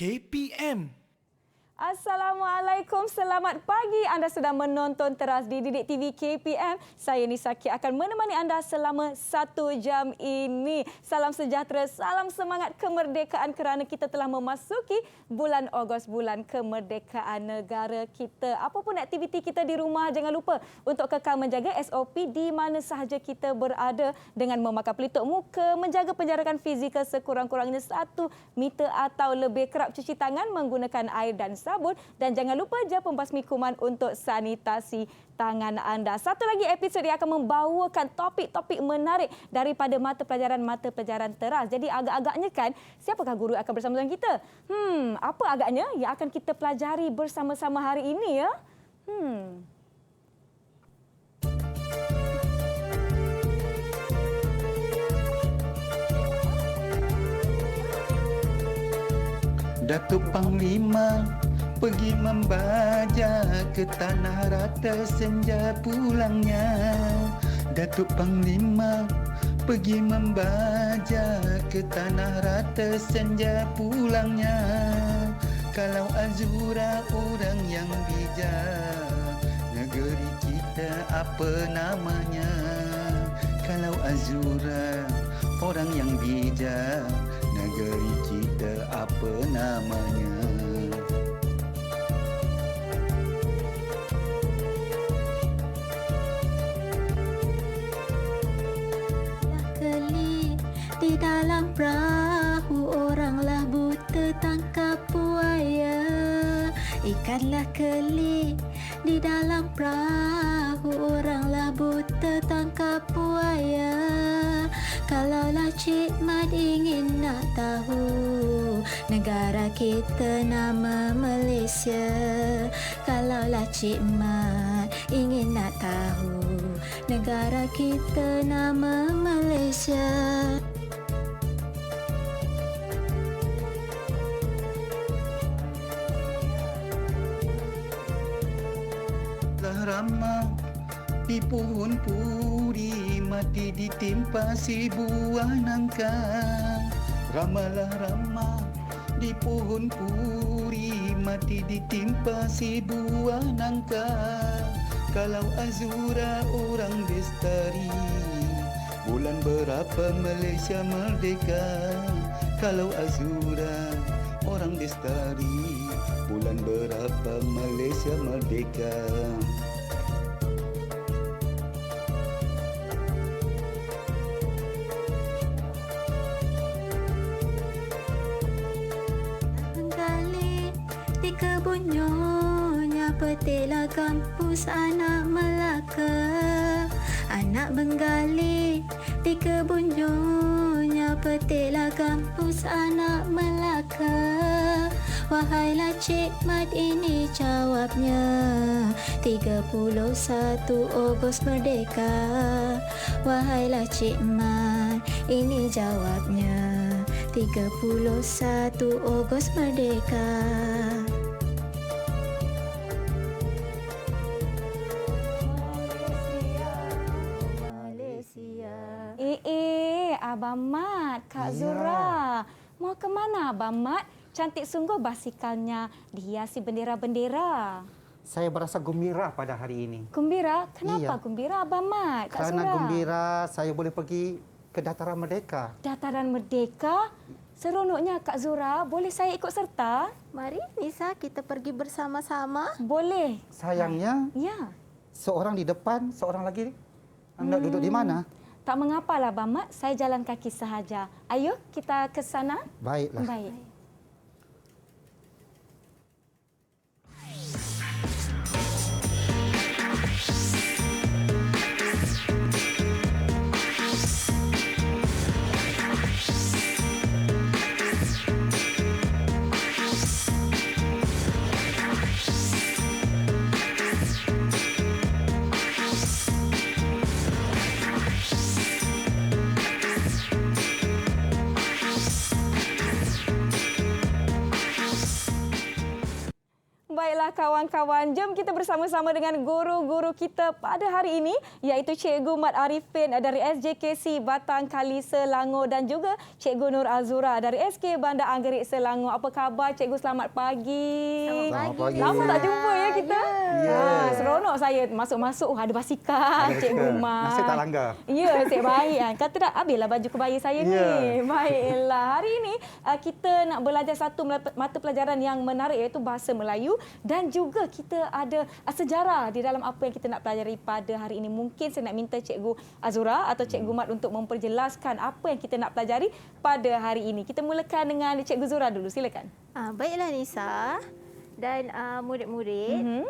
KPM. Assalamualaikum, selamat pagi. Anda sedang menonton teras di Didik TV KPM. Saya Nisaki akan menemani anda selama 1 jam ini. Salam sejahtera, salam semangat kemerdekaan kerana kita telah memasuki bulan Ogos, bulan kemerdekaan negara kita. Apapun aktiviti kita di rumah, jangan lupa untuk kekal menjaga SOP di mana sahaja kita berada dengan memakai pelitup muka, menjaga penjarakan fizikal sekurang-kurangnya 1 meter atau lebih, kerap cuci tangan menggunakan air dan sabun, dan jangan lupa pembasmi kuman untuk sanitasi tangan anda. Satu lagi episod yang akan membawakan topik-topik menarik daripada mata pelajaran teras. Jadi agak-agaknya kan, siapakah guru yang akan bersama dengan kita? Apa agaknya yang akan kita pelajari bersama-sama hari ini ya? Datuk Panglima pergi membaja ke tanah rata senja pulangnya. Datuk Panglima pergi membaja ke tanah rata senja pulangnya. Kalau Azura orang yang bijak, negeri kita apa namanya? Kalau Azura orang yang bijak, negeri kita apa namanya? Di dalam perahu oranglah buta tangkap buaya. Ikanlah keli di dalam perahu oranglah buta tangkap buaya. Kalaulah Cik Mat ingin nak tahu negara kita nama Malaysia. Kalaulah Cik Mat ingin nak tahu negara kita nama Malaysia. Rama di pohon puri mati ditimpa si buah nangka. Ramalah Rama di pohon puri mati ditimpa si buah nangka. Kalau Azura orang lestari, bulan berapa Malaysia merdeka? Kalau Azura orang lestari, bulan berapa Malaysia merdeka? Menggali di kebun nyonya, petiklah kampus anak Melaka. Anak menggali di kebun nyonya, petiklah kampus anak Melaka. Wahailah Cik Mat ini jawabnya, 31 Ogos merdeka. Wahailah Cik Mat ini jawabnya, 31 Ogos merdeka. Abang Mat, Kak Zura. Mau ke mana Abang Mat? Cantik sungguh basikalnya dihiasi bendera-bendera. Saya berasa gembira pada hari ini. Gembira? Kenapa Iya. gembira Abang Mat, Kak Karena Zura? gembira saya boleh pergi ke Dataran Merdeka. Dataran Merdeka? Seronoknya Kak Zura, boleh saya ikut serta? Mari Nisa, kita pergi bersama-sama. Boleh. Sayangnya, Ya. seorang di depan, seorang lagi hendak duduk di mana? Tak mengapalah Abang Mat, saya jalan kaki sahaja. Ayo kita ke sana. Baiklah. Baik. kawan-kawan. Jom kita bersama-sama dengan guru-guru kita pada hari ini, iaitu Cikgu Mat Arifin dari SJKC Batang Kali Selangor dan juga Cikgu Nur Azura dari SK Bandar Anggerik Selangor. Apa khabar Cikgu? Selamat pagi. Selamat pagi. Lama tak jumpa ya kita. Seronok saya masuk-masuk ada basikal Cikgu Mat. Nasib tak langgar. Ya, nasib baik kan. Kata tak habislah baju kebaya saya ni. Baiklah. Hari ini kita nak belajar satu mata pelajaran yang menarik, iaitu bahasa Melayu, dan juga kita ada sejarah di dalam apa yang kita nak pelajari pada hari ini. Mungkin saya nak minta Cikgu Azura atau Cikgu Mat untuk memperjelaskan apa yang kita nak pelajari pada hari ini. Kita mulakan dengan Cikgu Zura dulu. Silakan. Baiklah Nisa dan murid-murid.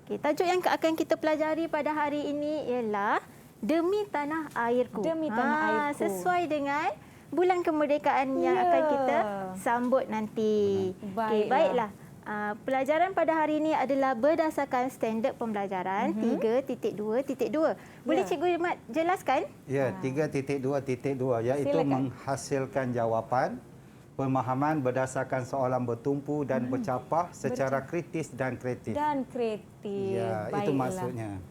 Tajuk yang akan kita pelajari pada hari ini ialah Demi Tanah Airku. Demi Tanah Airku. Sesuai dengan bulan kemerdekaan yang akan kita sambut nanti. Baiklah. Pelajaran pada hari ini adalah berdasarkan standard pembelajaran 3.2.2. Boleh Cikgu Mat jelaskan? Ya, 3.2.2 iaitu Silakan. menghasilkan jawapan pemahaman berdasarkan soalan bertumpu dan bercapah secara kritis dan kreatif. Dan kreatif. Ya, itu maksudnya.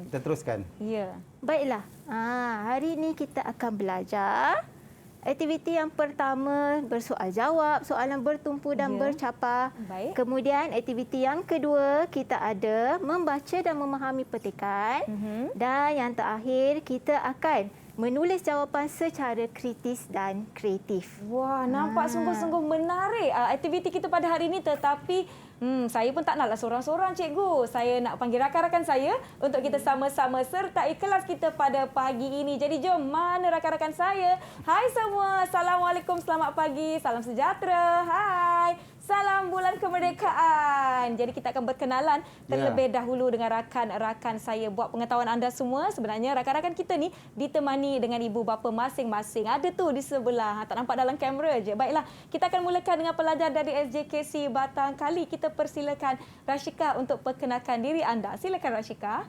Kita teruskan. Ya. Baiklah. Hari ini kita akan belajar aktiviti yang pertama bersoal jawab, soalan bertumpu dan bercapah. Baik. Kemudian aktiviti yang kedua kita ada membaca dan memahami petikan. Dan yang terakhir kita akan menulis jawapan secara kritis dan kreatif. Wah, nampak sungguh-sungguh menarik aktiviti kita pada hari ini, tetapi saya pun tak naklah seorang-seorang cikgu. Saya nak panggil rakan-rakan saya untuk kita sama-sama sertai kelas kita pada pagi ini. Jadi jom, mana rakan-rakan saya? Hai semua, Assalamualaikum, selamat pagi, salam sejahtera. Hai. Salam Bulan Kemerdekaan. Jadi kita akan berkenalan terlebih dahulu dengan rakan-rakan saya. Buat pengetahuan anda semua, sebenarnya rakan-rakan kita ni ditemani dengan ibu bapa masing-masing. Ada tu di sebelah. Tak nampak dalam kamera je. Baiklah, kita akan mulakan dengan pelajar dari SJKC Batang Kali. Kita persilakan Rashika untuk perkenalkan diri anda. Silakan Rashika.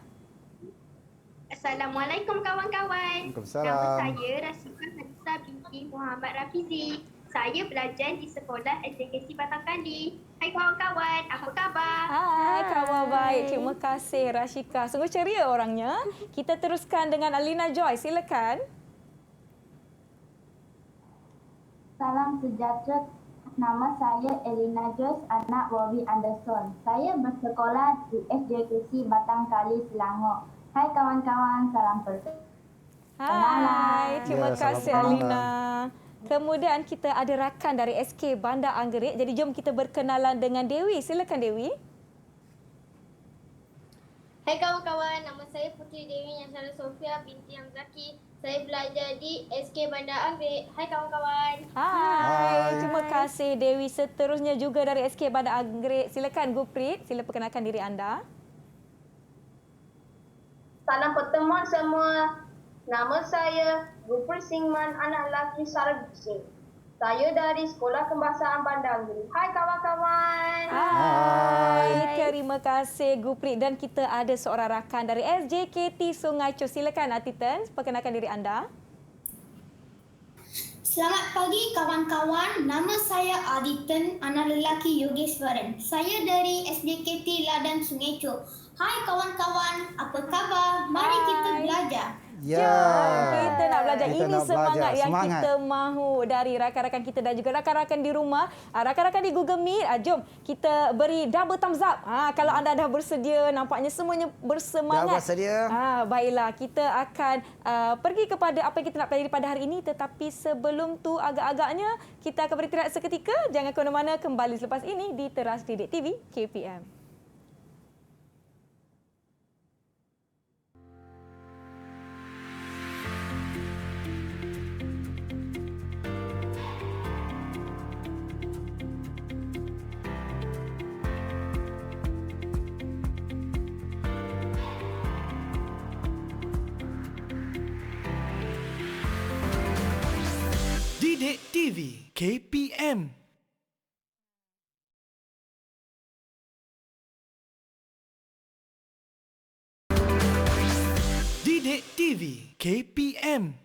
Assalamualaikum kawan-kawan. Waalaikumsalam. Nama saya Rashika Hadisa binti Muhammad Rafizi. Saya belajar di sekolah SJKC Batang Kali. Hai kawan-kawan, apa khabar? Hai, khabar baik. Terima kasih Rashika. Sungguh ceria orangnya. Kita teruskan dengan Alina Joy. Silakan. Salam sejahtera. Nama saya Elina Joyce, anak Wawi Anderson. Saya bersekolah di SJKC Batang Kali Selangor. Hai kawan-kawan, salam perkenalan. Hai, terima salam kasih perkenalan. Alina. Kemudian kita ada rakan dari SK Bandar Anggerik. Jadi jom kita berkenalan dengan Dewi. Silakan Dewi. Hai kawan-kawan, nama saya Putri Dewi Nyansara Sofia binti Hamzaki. Saya belajar di SK Bandar Anggerik. Hai kawan-kawan. Hai, terima kasih Dewi. Seterusnya juga dari SK Bandar Anggerik. Silakan Guprit, sila perkenalkan diri anda. Salam pertemuan semua. Nama saya Gupri Singman, anak lelaki Sarab Singh. Saya dari Sekolah Kebahasaan Bandar Anggerik. Hai kawan-kawan. Hai, terima kasih Guprit. Dan kita ada seorang rakan dari SJKT Sungai Chos. Silakan Atiten, perkenalkan diri anda. Selamat pagi kawan-kawan, nama saya Aditen, anak lelaki Yogeswaran. Saya dari SJKT Ladang Sungai Chos. Hai kawan-kawan, apa khabar? Mari kita belajar. Kita nak belajar. Kita Ini nak semangat belajar. yang Semangat. kita mahu dari rakan-rakan kita dan juga rakan-rakan di rumah. Rakan-rakan di Google Meet, jom kita beri double thumbs up. Kalau anda dah bersedia, nampaknya semuanya bersemangat. Dah bersedia. Baiklah, kita akan pergi kepada apa yang kita nak pelajari pada hari ini. Tetapi sebelum tu, agak-agaknya kita akan beristirahat seketika. Jangan ke mana-mana, kembali selepas ini di Teras Didik TV KPM. Didik TV KPM. Didik TV KPM.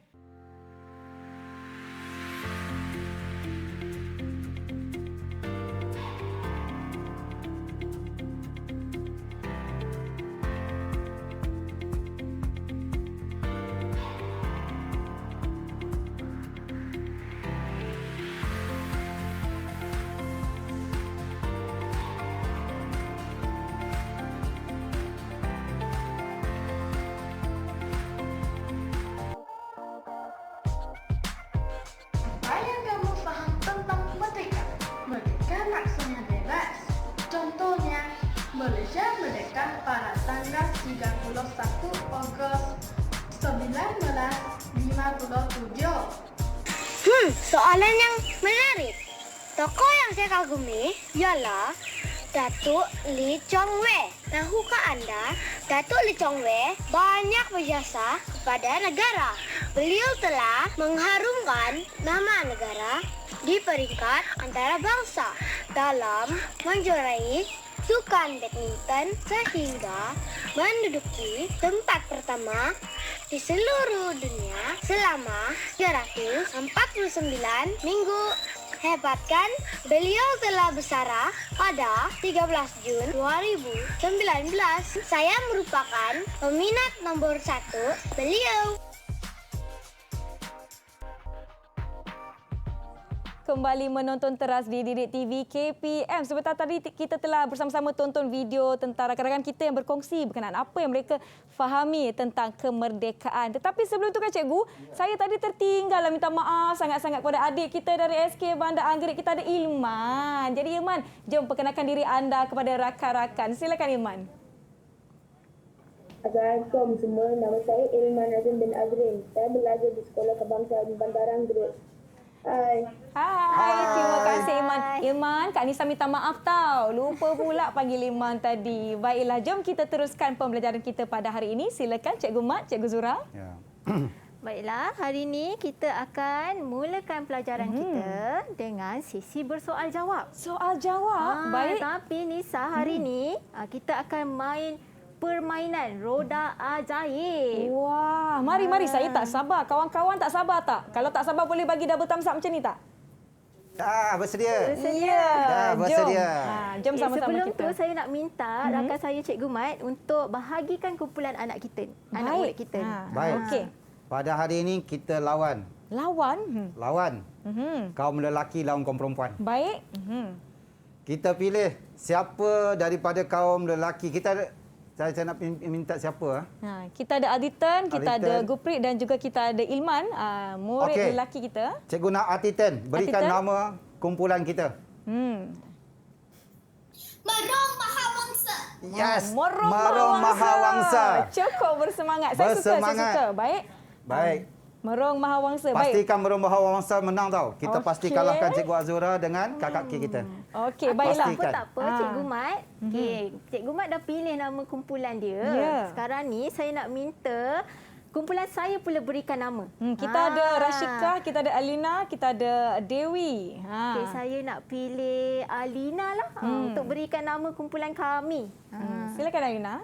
Soalan yang menarik. Tokoh yang saya kagumi ialah Datuk Lee Chong Wei. Tahukah anda, Datuk Lee Chong Wei banyak berjasa kepada negara. Beliau telah mengharumkan nama negara di peringkat antarabangsa dalam menjuarai sukan badminton sehingga menduduki tempat pertama di seluruh dunia selama 349 minggu. Hebat kan? Beliau telah bersara pada 13 Jun 2019. Saya merupakan peminat nomor 1 beliau. Kembali menonton teras di Didik TV KPM. Sebentar tadi kita telah bersama-sama tonton video tentang rakan-rakan kita yang berkongsi berkenaan apa yang mereka fahami tentang kemerdekaan. Tetapi sebelum itu kan cikgu, saya tadi tertinggal minta maaf sangat-sangat kepada adik kita dari SK Bandar Anggerik. Kita ada Ilman. Jadi Ilman, jom perkenalkan diri anda kepada rakan-rakan. Silakan Ilman. Assalamualaikum semua. Nama saya Ilman Azim bin Azrin. Saya belajar di Sekolah Kebangsaan Bandar Anggerik. Hai. Hai, terima kasih Ilman. Ilman, Kak Nisa minta maaf tau. Lupa pula panggil Ilman tadi. Baiklah, jom kita teruskan pembelajaran kita pada hari ini. Silakan Cikgu Mat, Cikgu Zura. Ya. Baiklah, hari ini kita akan mulakan pelajaran kita dengan sesi bersoal jawab. Soal jawab? Baik. Tapi Nisa, hari ini kita akan main permainan roda ajaib. Wah, mari saya tak sabar. Kawan-kawan tak sabar tak? Kalau tak sabar boleh bagi double thumbs up macam ni tak? Bersedia. Ya, bersedia. Jom sama-sama sebelum kita. tu saya nak minta rakan saya Cikgu Mat untuk bahagikan kumpulan anak kita, anak murid kita. Baik. Okey. Pada hari ini kita lawan. Lawan? Kaum lelaki lawan kaum perempuan. Baik. Kita pilih siapa daripada kaum lelaki. Saya nak minta siapa? Kita ada Aditan, kita ada Guprit dan juga kita ada Ilman, murid lelaki kita. Cikgu nak Aditan, berikan nama kumpulan kita. Merong Mahawangsa. Yes, Merong Mahawangsa. Cukup bersemangat. Saya suka. Baik. Merong Mahawangsa. Pastikan Merong Mahawangsa menang tau. Kita pasti kalahkan Cikgu Azura dengan kakak kita. Okey, baiklah. Tak apa, Cikgu Mat. Cikgu Mat dah pilih nama kumpulan dia. Sekarang ni saya nak minta kumpulan saya pula berikan nama. Kita ada Rashika, kita ada Alina, kita ada Dewi. Okey, saya nak pilih Alina lah untuk berikan nama kumpulan kami. Silakan Alina.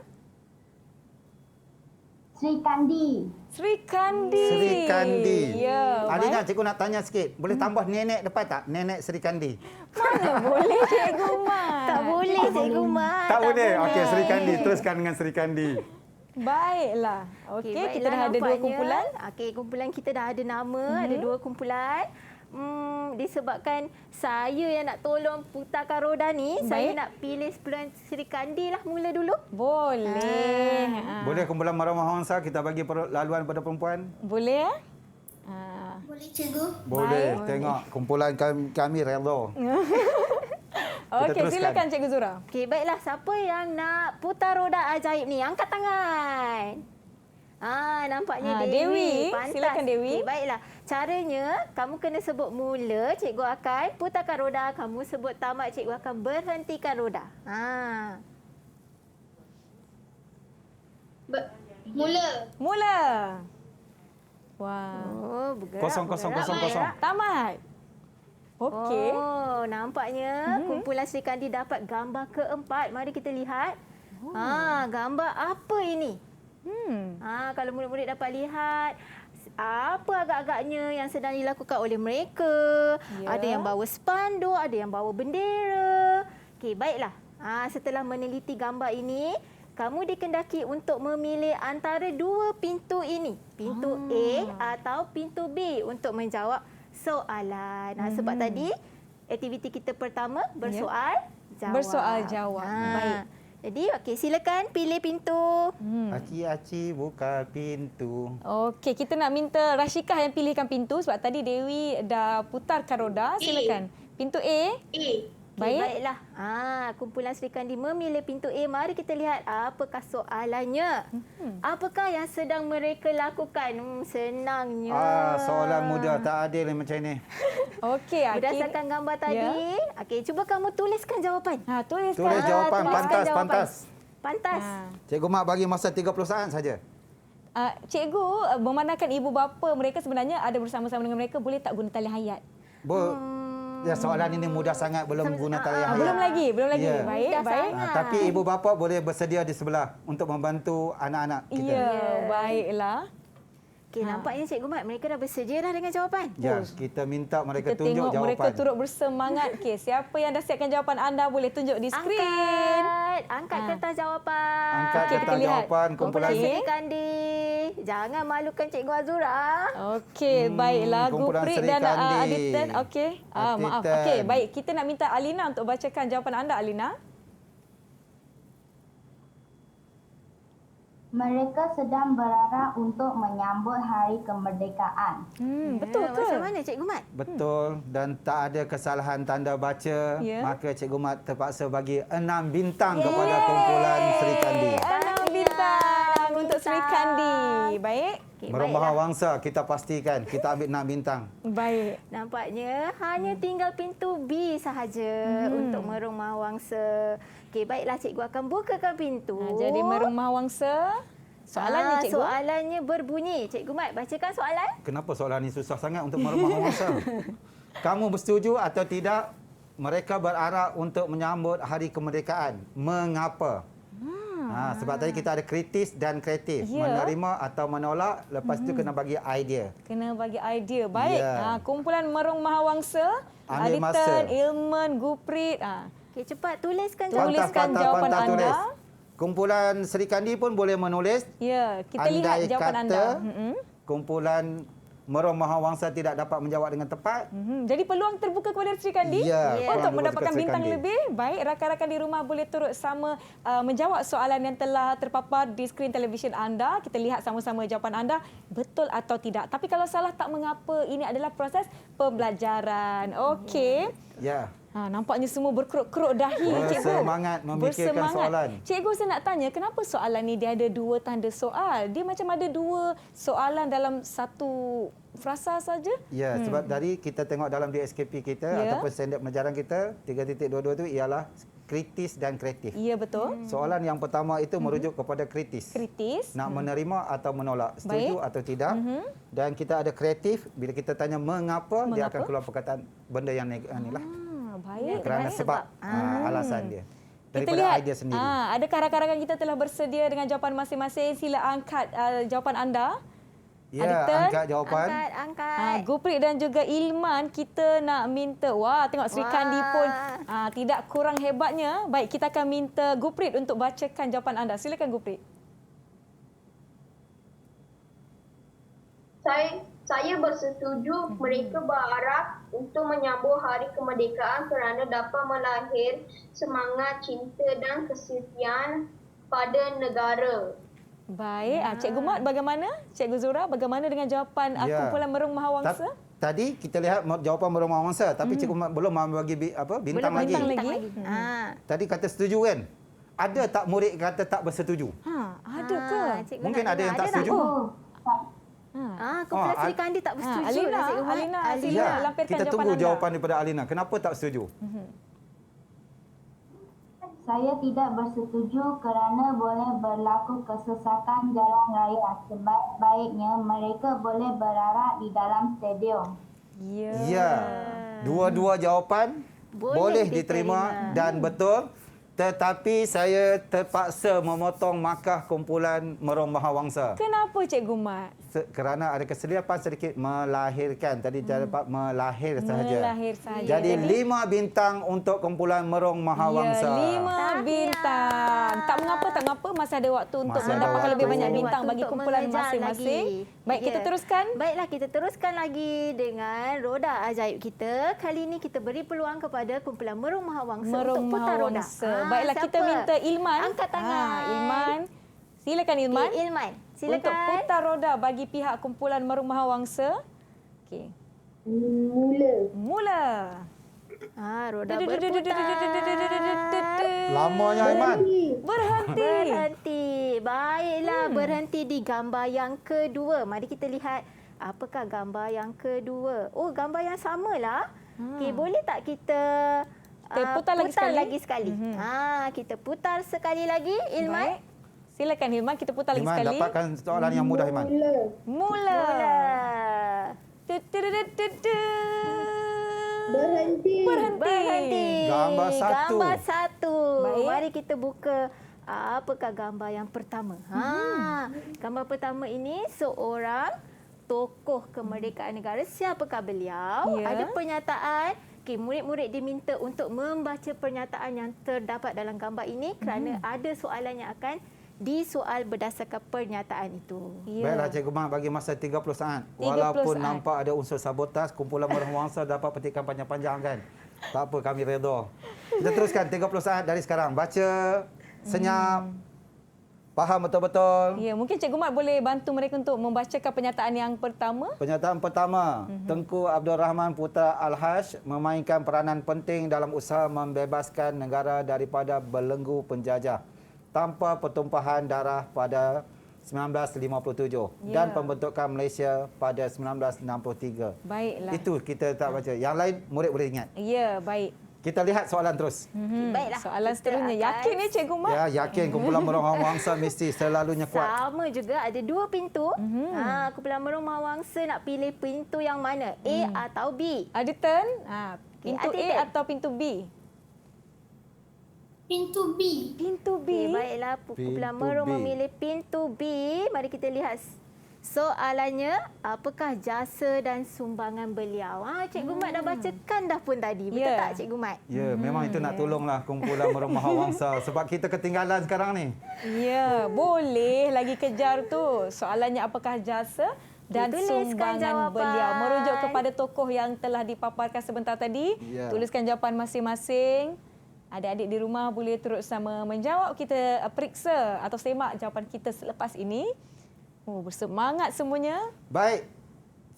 Sri Kandi. Sri Kandi. Ya. Alina, cikgu nak tanya sikit. Boleh tambah nenek depan tak? Nenek Sri Kandi. Mana boleh Cikgu Mat? Tak boleh Cikgu Mat. Tak boleh. Okey, Sri Kandi. Teruskan dengan Sri Kandi. Baiklah. Okey, kita dah ada dua kumpulan. Okey, kumpulan kita dah ada nama, ada dua kumpulan. Disebabkan saya yang nak tolong putarkan roda ni, saya nak pilih sepuluhan Sri Kandi lah mula dulu. Boleh. Boleh kumpulan Merong Mahawangsa kita bagi laluan pada perempuan? Boleh ya? Boleh cikgu? Boleh. Tengok kumpulan kami rela. Okey, silakan Cikgu Zura. Okey, baiklah. Siapa yang nak putar roda ajaib ni? Angkat tangan. Nampaknya Dewi. Pantas. Silakan Dewi. Okay, baiklah. Caranya, kamu kena sebut mula, cikgu akan putarkan roda. Kamu sebut tamat, cikgu akan berhentikan roda. Mula. Wah. Bergerak. Kosong. Tamat. Okey. Nampaknya kumpulan Sri Kandi dapat gambar keempat. Mari kita lihat. Gambar apa ini? Kalau murid-murid dapat lihat apa agak-agaknya yang sedang dilakukan oleh mereka. Ada yang bawa spanduk, ada yang bawa bendera. Okey, baiklah. Setelah meneliti gambar ini, kamu dikendaki untuk memilih antara dua pintu ini. Pintu A atau pintu B untuk menjawab soalan. Sebab tadi aktiviti kita pertama bersoal jawab. Bersoal jawab. Baik. Jadi, okey, silakan pilih pintu. Aci buka pintu. Okey, kita nak minta Rashika yang pilihkan pintu sebab tadi Dewi dah putarkan roda. Silakan. Pintu A. Baiklah. Kumpulan Sri Kandi memilih pintu A. Mari kita lihat apakah soalannya. Apakah yang sedang mereka lakukan? Senangnya. Soalan mudah, tak adil macam ini. Okey. Berdasarkan gambar tadi. Okey, cuba kamu tuliskan jawapan. Tulis jawapan. Pantas. Cikgu Mat bagi masa 30 saat saja. Cikgu memandangkan ibu bapa mereka sebenarnya ada bersama-sama dengan mereka, boleh tak guna tali hayat? Ya, soalan ini mudah sangat, belum guna tali hayat. Belum lagi. Ya. Baik. Tapi ibu bapa boleh bersedia di sebelah untuk membantu anak-anak kita. Ya, baiklah. Okey, nampaknya Cikgu Mat mereka dah bersedia dah dengan jawapan. Ya, kita minta mereka Kita tunjuk tengok jawapan. mereka turut bersemangat. Okey, siapa yang dah siapkan jawapan anda boleh tunjuk di skrin. Angkat kertas jawapan. Angkat kertas jawapan kumpulan Sri Kandi. Jangan malukan Cikgu Azura. Okey, baiklah. kumpulan Guprit Sri dan Kandi. Aditan. Okey. Maaf. Okey, baik. Kita nak minta Alina untuk bacakan jawapan anda, Alina. Mereka sedang berarak untuk menyambut Hari Kemerdekaan. Betul ke? Macam mana Cikgu Mat? Betul, dan tak ada kesalahan tanda baca. Maka Cikgu Mat terpaksa bagi 6 bintang kepada kumpulan Sri Kandi. 6 bintang untuk Sri Kandi. Baik. Merong Mahawangsa, kita pastikan kita ambil 6 bintang. Baik. Nampaknya hanya tinggal pintu B sahaja untuk Merong Mahawangsa. Okey, baiklah cikgu akan bukakan pintu. Jadi Merong Mahawangsa, soalannya cikgu. Soalannya berbunyi. Cikgu Mat, bacakan soalan. Kenapa soalan ini susah sangat untuk Merong Mahawangsa? Kamu bersetuju atau tidak mereka berarak untuk menyambut Hari Kemerdekaan? Mengapa? Sebab tadi kita ada kritis dan kreatif. Menerima atau menolak, lepas itu kena bagi idea. Kena bagi idea. Baik. Kumpulan Merong Mahawangsa, Aditan, Ilman, Guprit. Okey, cepat tuliskan jawapan anda. Tulis. Kumpulan Sri Kandi pun boleh menulis. Ya, kita lihat jawapan anda. Kumpulan Merong Mahawangsa tidak dapat menjawab dengan tepat. Jadi peluang terbuka kepada Sri Kandi untuk mendapatkan bintang lebih. Baik, rakan-rakan di rumah boleh turut sama menjawab soalan yang telah terpapar di skrin televisyen anda. Kita lihat sama-sama jawapan anda betul atau tidak. Tapi kalau salah tak mengapa, ini adalah proses pembelajaran. Okey. Ya. Nampaknya semua berkeruk-keruk dahi, cikgu. Bersemangat memikirkan soalan. Cikgu, saya nak tanya, kenapa soalan ni dia ada 2 tanda soal? Dia macam ada 2 soalan dalam satu frasa saja? Ya, sebab dari kita tengok dalam DSKP kita ataupun standard pelajaran kita, 3.22 itu ialah kritis dan kreatif. Ya, betul. Soalan yang pertama itu merujuk kepada kritis. Nak menerima atau menolak, setuju atau tidak. Dan kita ada kreatif, bila kita tanya mengapa, dia akan keluar perkataan benda yang inilah. Baik. Kerana sebab alasan dia. Kita Daripada lihat, idea sendiri. adakah rakan-rakan kita telah bersedia dengan jawapan masing-masing? Sila angkat jawapan anda. Ya, Aditan, angkat jawapan. Angkat. Guprit dan juga Ilman, kita nak minta. Wah, tengok Sri Kandi pun tidak kurang hebatnya. Baik, kita akan minta Guprit untuk bacakan jawapan anda. Silakan Guprit. Saya bersetuju mereka berarak untuk menyambut Hari Kemerdekaan kerana dapat melahir semangat cinta dan kesetiaan pada negara. Baik, Cikgu Mat bagaimana? Cikgu Zura bagaimana dengan jawapan kumpulan Merong Mahawangsa? Tadi kita lihat jawapan Merong Mahawangsa, tapi Cikgu Mat belum bagi bintang lagi. Tadi kata setuju kan? Ada tak murid kata tak bersetuju? Ada ke? Mungkin ada yang tak setuju. Kumpulan Sri Kandi tak bersetuju. Alina, sila lampirkan kita jawapan tunggu anda. jawapan daripada Alina. Kenapa tak setuju? Saya tidak bersetuju kerana boleh berlaku kesesakan jalan raya. Sebaik-baiknya mereka boleh berarak di dalam stadium. Ya. Dua-dua jawapan boleh diterima dan betul. Tetapi saya terpaksa memotong markah kumpulan Merong Mahawangsa. Kenapa Cikgu Mat? Kerana ada kesilapan sedikit melahirkan. Tadi dapat melahir sahaja. Melahir sahaja. Jadi 5 bintang untuk kumpulan Merong Mahawangsa. Ya, 5 bintang. Tak mengapa. Masih ada waktu untuk mendapatkan lebih banyak bintang bagi kumpulan masing-masing. Baik, kita teruskan. Baiklah, kita teruskan lagi dengan roda ajaib kita. Kali ini kita beri peluang kepada kumpulan Merong Mahawangsa untuk putar roda. Baiklah, kita minta Ilman. Angkat tangan. Ilman. Silakan Ilman. Ilman, silakan. Untuk putar roda bagi pihak kumpulan Merong Mahawangsa. Okey. Mula. Mula. Roda berputar. Lamanya Aiman. Berhenti. Baiklah, berhenti di gambar yang kedua. Mari kita lihat apakah gambar yang kedua. Oh, gambar yang samalah. Okey, boleh tak kita putar lagi sekali? Kita putar sekali lagi, Ilman. Baik. Silakan Hilman, kita putar lagi Hilman, sekali. dapatkan soalan yang mudah Hilman. Mula. Berhenti. Gambar satu. Gambar satu. Baik. Mari kita buka apakah gambar yang pertama. Gambar pertama ini seorang tokoh kemerdekaan negara. Siapakah beliau? Ya. Ada pernyataan. Okay, murid-murid diminta untuk membaca pernyataan yang terdapat dalam gambar ini kerana ada soalan yang akan disoal berdasarkan pernyataan itu. Ya. Baiklah Cikgu Mak bagi masa 30 saat. 30 Walaupun saat. nampak ada unsur sabotaj, kumpulan Merahmawangsa dapat petikan panjang-panjang kan. Tak apa, kami redha. Kita teruskan 30 saat dari sekarang. Baca, senyap, faham betul-betul. Ya, mungkin Cikgu Mat boleh bantu mereka untuk membacakan pernyataan yang pertama. Pernyataan pertama, Tengku Abdul Rahman Putra Al-Haj memainkan peranan penting dalam usaha membebaskan negara daripada belenggu penjajah tanpa pertumpahan darah pada 1957 dan pembentukan Malaysia pada 1963. Baiklah. Itu kita tak baca. Yang lain murid boleh ingat. Ya, baik. Kita lihat soalan terus. Baiklah. Soalan Kita seterusnya. akan- Yakin ni Cikgu Mat? Ya, yakin kumpulan Merahmawangsa mesti selalunya kuat. Sama juga, ada dua pintu. Kumpulan Merahmawangsa nak pilih pintu yang mana? A atau B? Ada turn. Pintu ada A turn. atau pintu B? Pintu B. Pintu B. Okay, baiklah, kumpulan Merah B. memilih pintu B. Mari kita lihat soalannya. Apakah jasa dan sumbangan beliau? Cikgu Mat dah bacakan dah pun tadi. Betul Ya. tak Cikgu Mat? Ya, memang itu nak tolonglah kumpulan Merahmawangsa sebab kita ketinggalan sekarang ni. Ya, boleh lagi kejar tu. Soalannya apakah jasa dan Tuliskan sumbangan jawapan. beliau. Merujuk kepada tokoh yang telah dipaparkan sebentar tadi. Ya. Tuliskan jawapan masing-masing. Adik-adik di rumah boleh terus sama menjawab. Kita periksa atau semak jawapan kita selepas ini. Oh, bersemangat semuanya. Baik.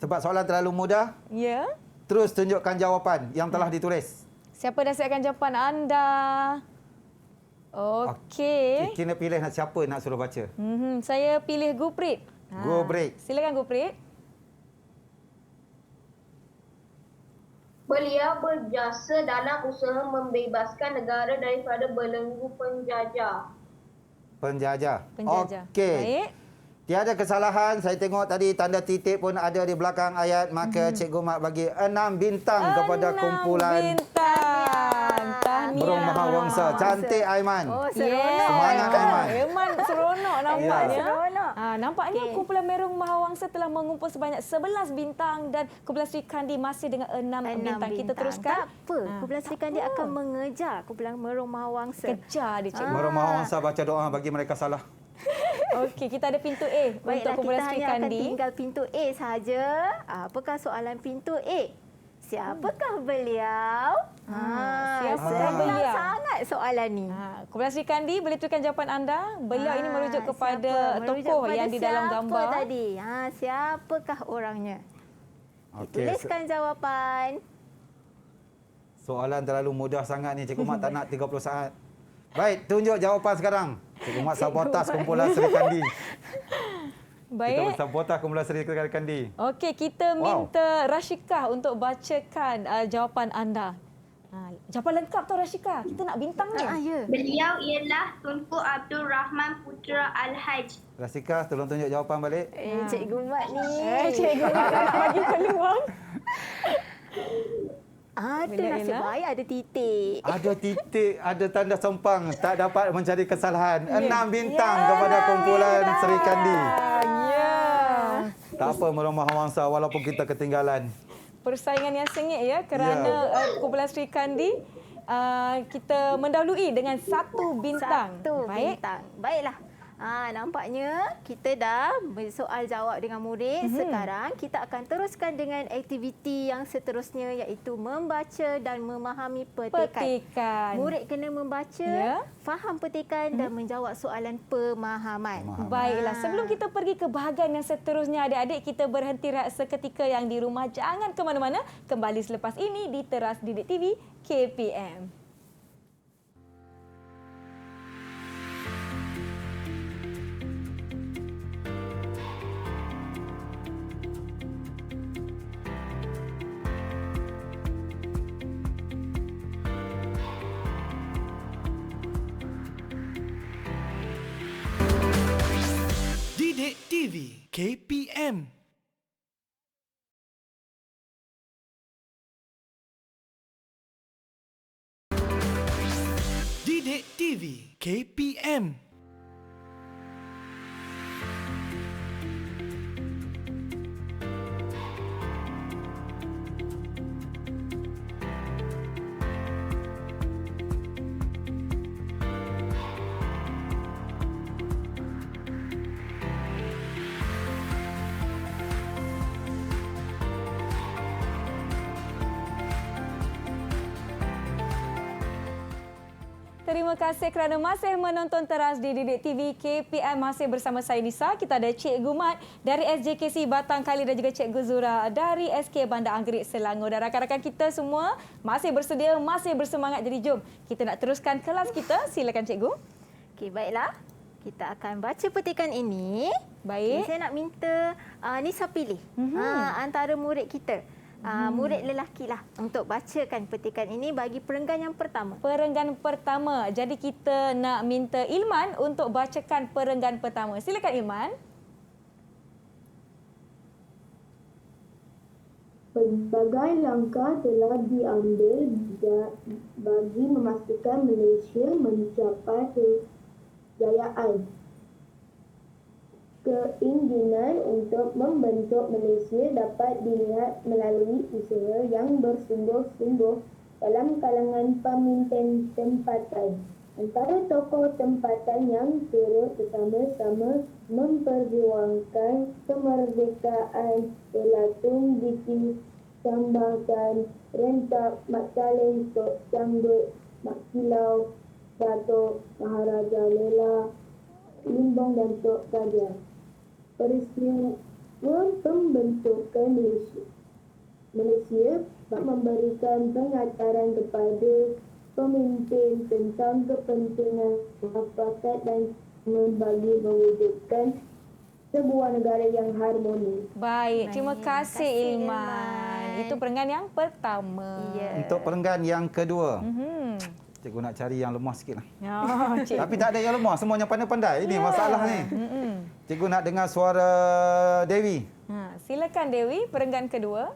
Sebab soalan terlalu mudah, Ya. terus tunjukkan jawapan yang telah ditulis. Siapa dah siapkan jawapan anda? Okey. Kena pilih siapa nak suruh baca. Saya pilih Guprit. Guprit. Silakan Guprit. Beliau berjasa dalam usaha membebaskan negara daripada belenggu penjajah. Penjajah. Penjajah. Okey. Baik. Tiada kesalahan. Saya tengok tadi tanda titik pun ada di belakang ayat. Maka Cikgu Mat bagi 6 bintang kepada kumpulan bintang. Tahniah. Merahmawangsa. Cantik Aiman. Oh, Yeah. Semangat, Aiman. Aiman seronok nampaknya. Seronok. Nampaknya kumpulan Merahmawangsa telah mengumpul sebanyak 11 bintang dan kumpulan Sri Kandi masih dengan 6 bintang. Kita teruskan. Tak apa. Kumpulan Sri Kandi akan mengejar kumpulan Merahmawangsa. Kejar dia Cikgu. Merahmawangsa baca doa bagi mereka salah. Okey, kita ada pintu A untuk Baiklah, kumpulan kita Sri hanya akan Kandi. tinggal pintu A sahaja. Apakah soalan pintu A? Siapakah beliau? siapakah senang beliau? sangat soalan ni. Kumpulan Sri Kandi boleh tuliskan jawapan anda. Beliau ini merujuk kepada siapa? Merujuk tokoh kepada yang di dalam siapa gambar. tadi? Siapakah orangnya? Okey. Tuliskan jawapan. Soalan terlalu mudah sangat ni. Cikgu Mat tak nak 30 saat. Baik, tunjuk jawapan sekarang. Cikgu Mat sabotas kumpulan Sri Kandi. Kita Baik. sabotas kumpulan Sri Kandi. Okey, kita minta Rashika untuk bacakan jawapan anda. Jawapan lengkap tu Rashika. Kita nak bintang ni. Ya. Beliau ialah Tunku Abdul Rahman Putra Al-Haj. Rasika, tolong tunjuk jawapan balik. Cikgu Mat ni. Cikgu nak bagi peluang. Ada Bila, nasib Ella? baik, ada titik. Ada titik, ada tanda sempang. Tak dapat mencari kesalahan. 6 bintang kepada kumpulan Sri Kandi. Ya. Tak apa Merahmawangsa walaupun kita ketinggalan. Persaingan yang sengit ya kerana kumpulan Sri Kandi kita mendahului dengan 1 bintang. Satu Baik. bintang. Baiklah. Nampaknya kita dah soal jawab dengan murid. Sekarang kita akan teruskan dengan aktiviti yang seterusnya iaitu membaca dan memahami petikan. Murid kena membaca, faham petikan dan menjawab soalan pemahaman. Baiklah, sebelum kita pergi ke bahagian yang seterusnya, adik-adik kita berhenti rehat seketika. Yang di rumah jangan ke mana-mana. Kembali selepas ini di Teras Didik TV KPM. Didik TV KPM. Didik TV KPM. Terima kasih kerana masih menonton Teras di Didik TV KPM. Masih bersama saya Nisa. Kita ada Cikgu Mat dari SJKC Batang Kali dan juga Cikgu Zura dari SK Bandar Anggerik Selangor. Dan rakan-rakan kita semua masih bersedia, masih bersemangat. Jadi jom kita nak teruskan kelas kita. Silakan Cikgu. Okey, baiklah. Kita akan baca petikan ini. Baik. Saya nak minta Nisa pilih antara murid kita. Murid lelaki lah untuk bacakan petikan ini bagi perenggan yang pertama. Perenggan pertama. Jadi kita nak minta Ilman untuk bacakan perenggan pertama. Silakan Ilman. Pelbagai langkah telah diambil bagi memastikan Malaysia mencapai kejayaan. Keinginan untuk membentuk Malaysia dapat dilihat melalui usaha yang bersungguh-sungguh dalam kalangan pemimpin tempatan. Antara tokoh tempatan yang turut bersama-sama memperjuangkan kemerdekaan ialah Tun Diki Sambatan, Rentak Mat Saleh, Tok Cangdut, Mak Kilau, Dato' Maharaja Lela, Limbang dan Tok Kajar. Peristiwa pembentukan Malaysia memberikan pengataran kepada pemimpin tentang kepentingan muafakat dan membagi mewujudkan sebuah negara yang harmoni. Baik, terima kasih Ilman. Itu perenggan yang pertama. Untuk perenggan yang kedua. Cikgu nak cari yang lemah sikit lah. Tapi tak ada yang lemah, semuanya pandai-pandai. Ini masalah ni. Cikgu nak dengar suara Dewi. Silakan Dewi, perenggan kedua.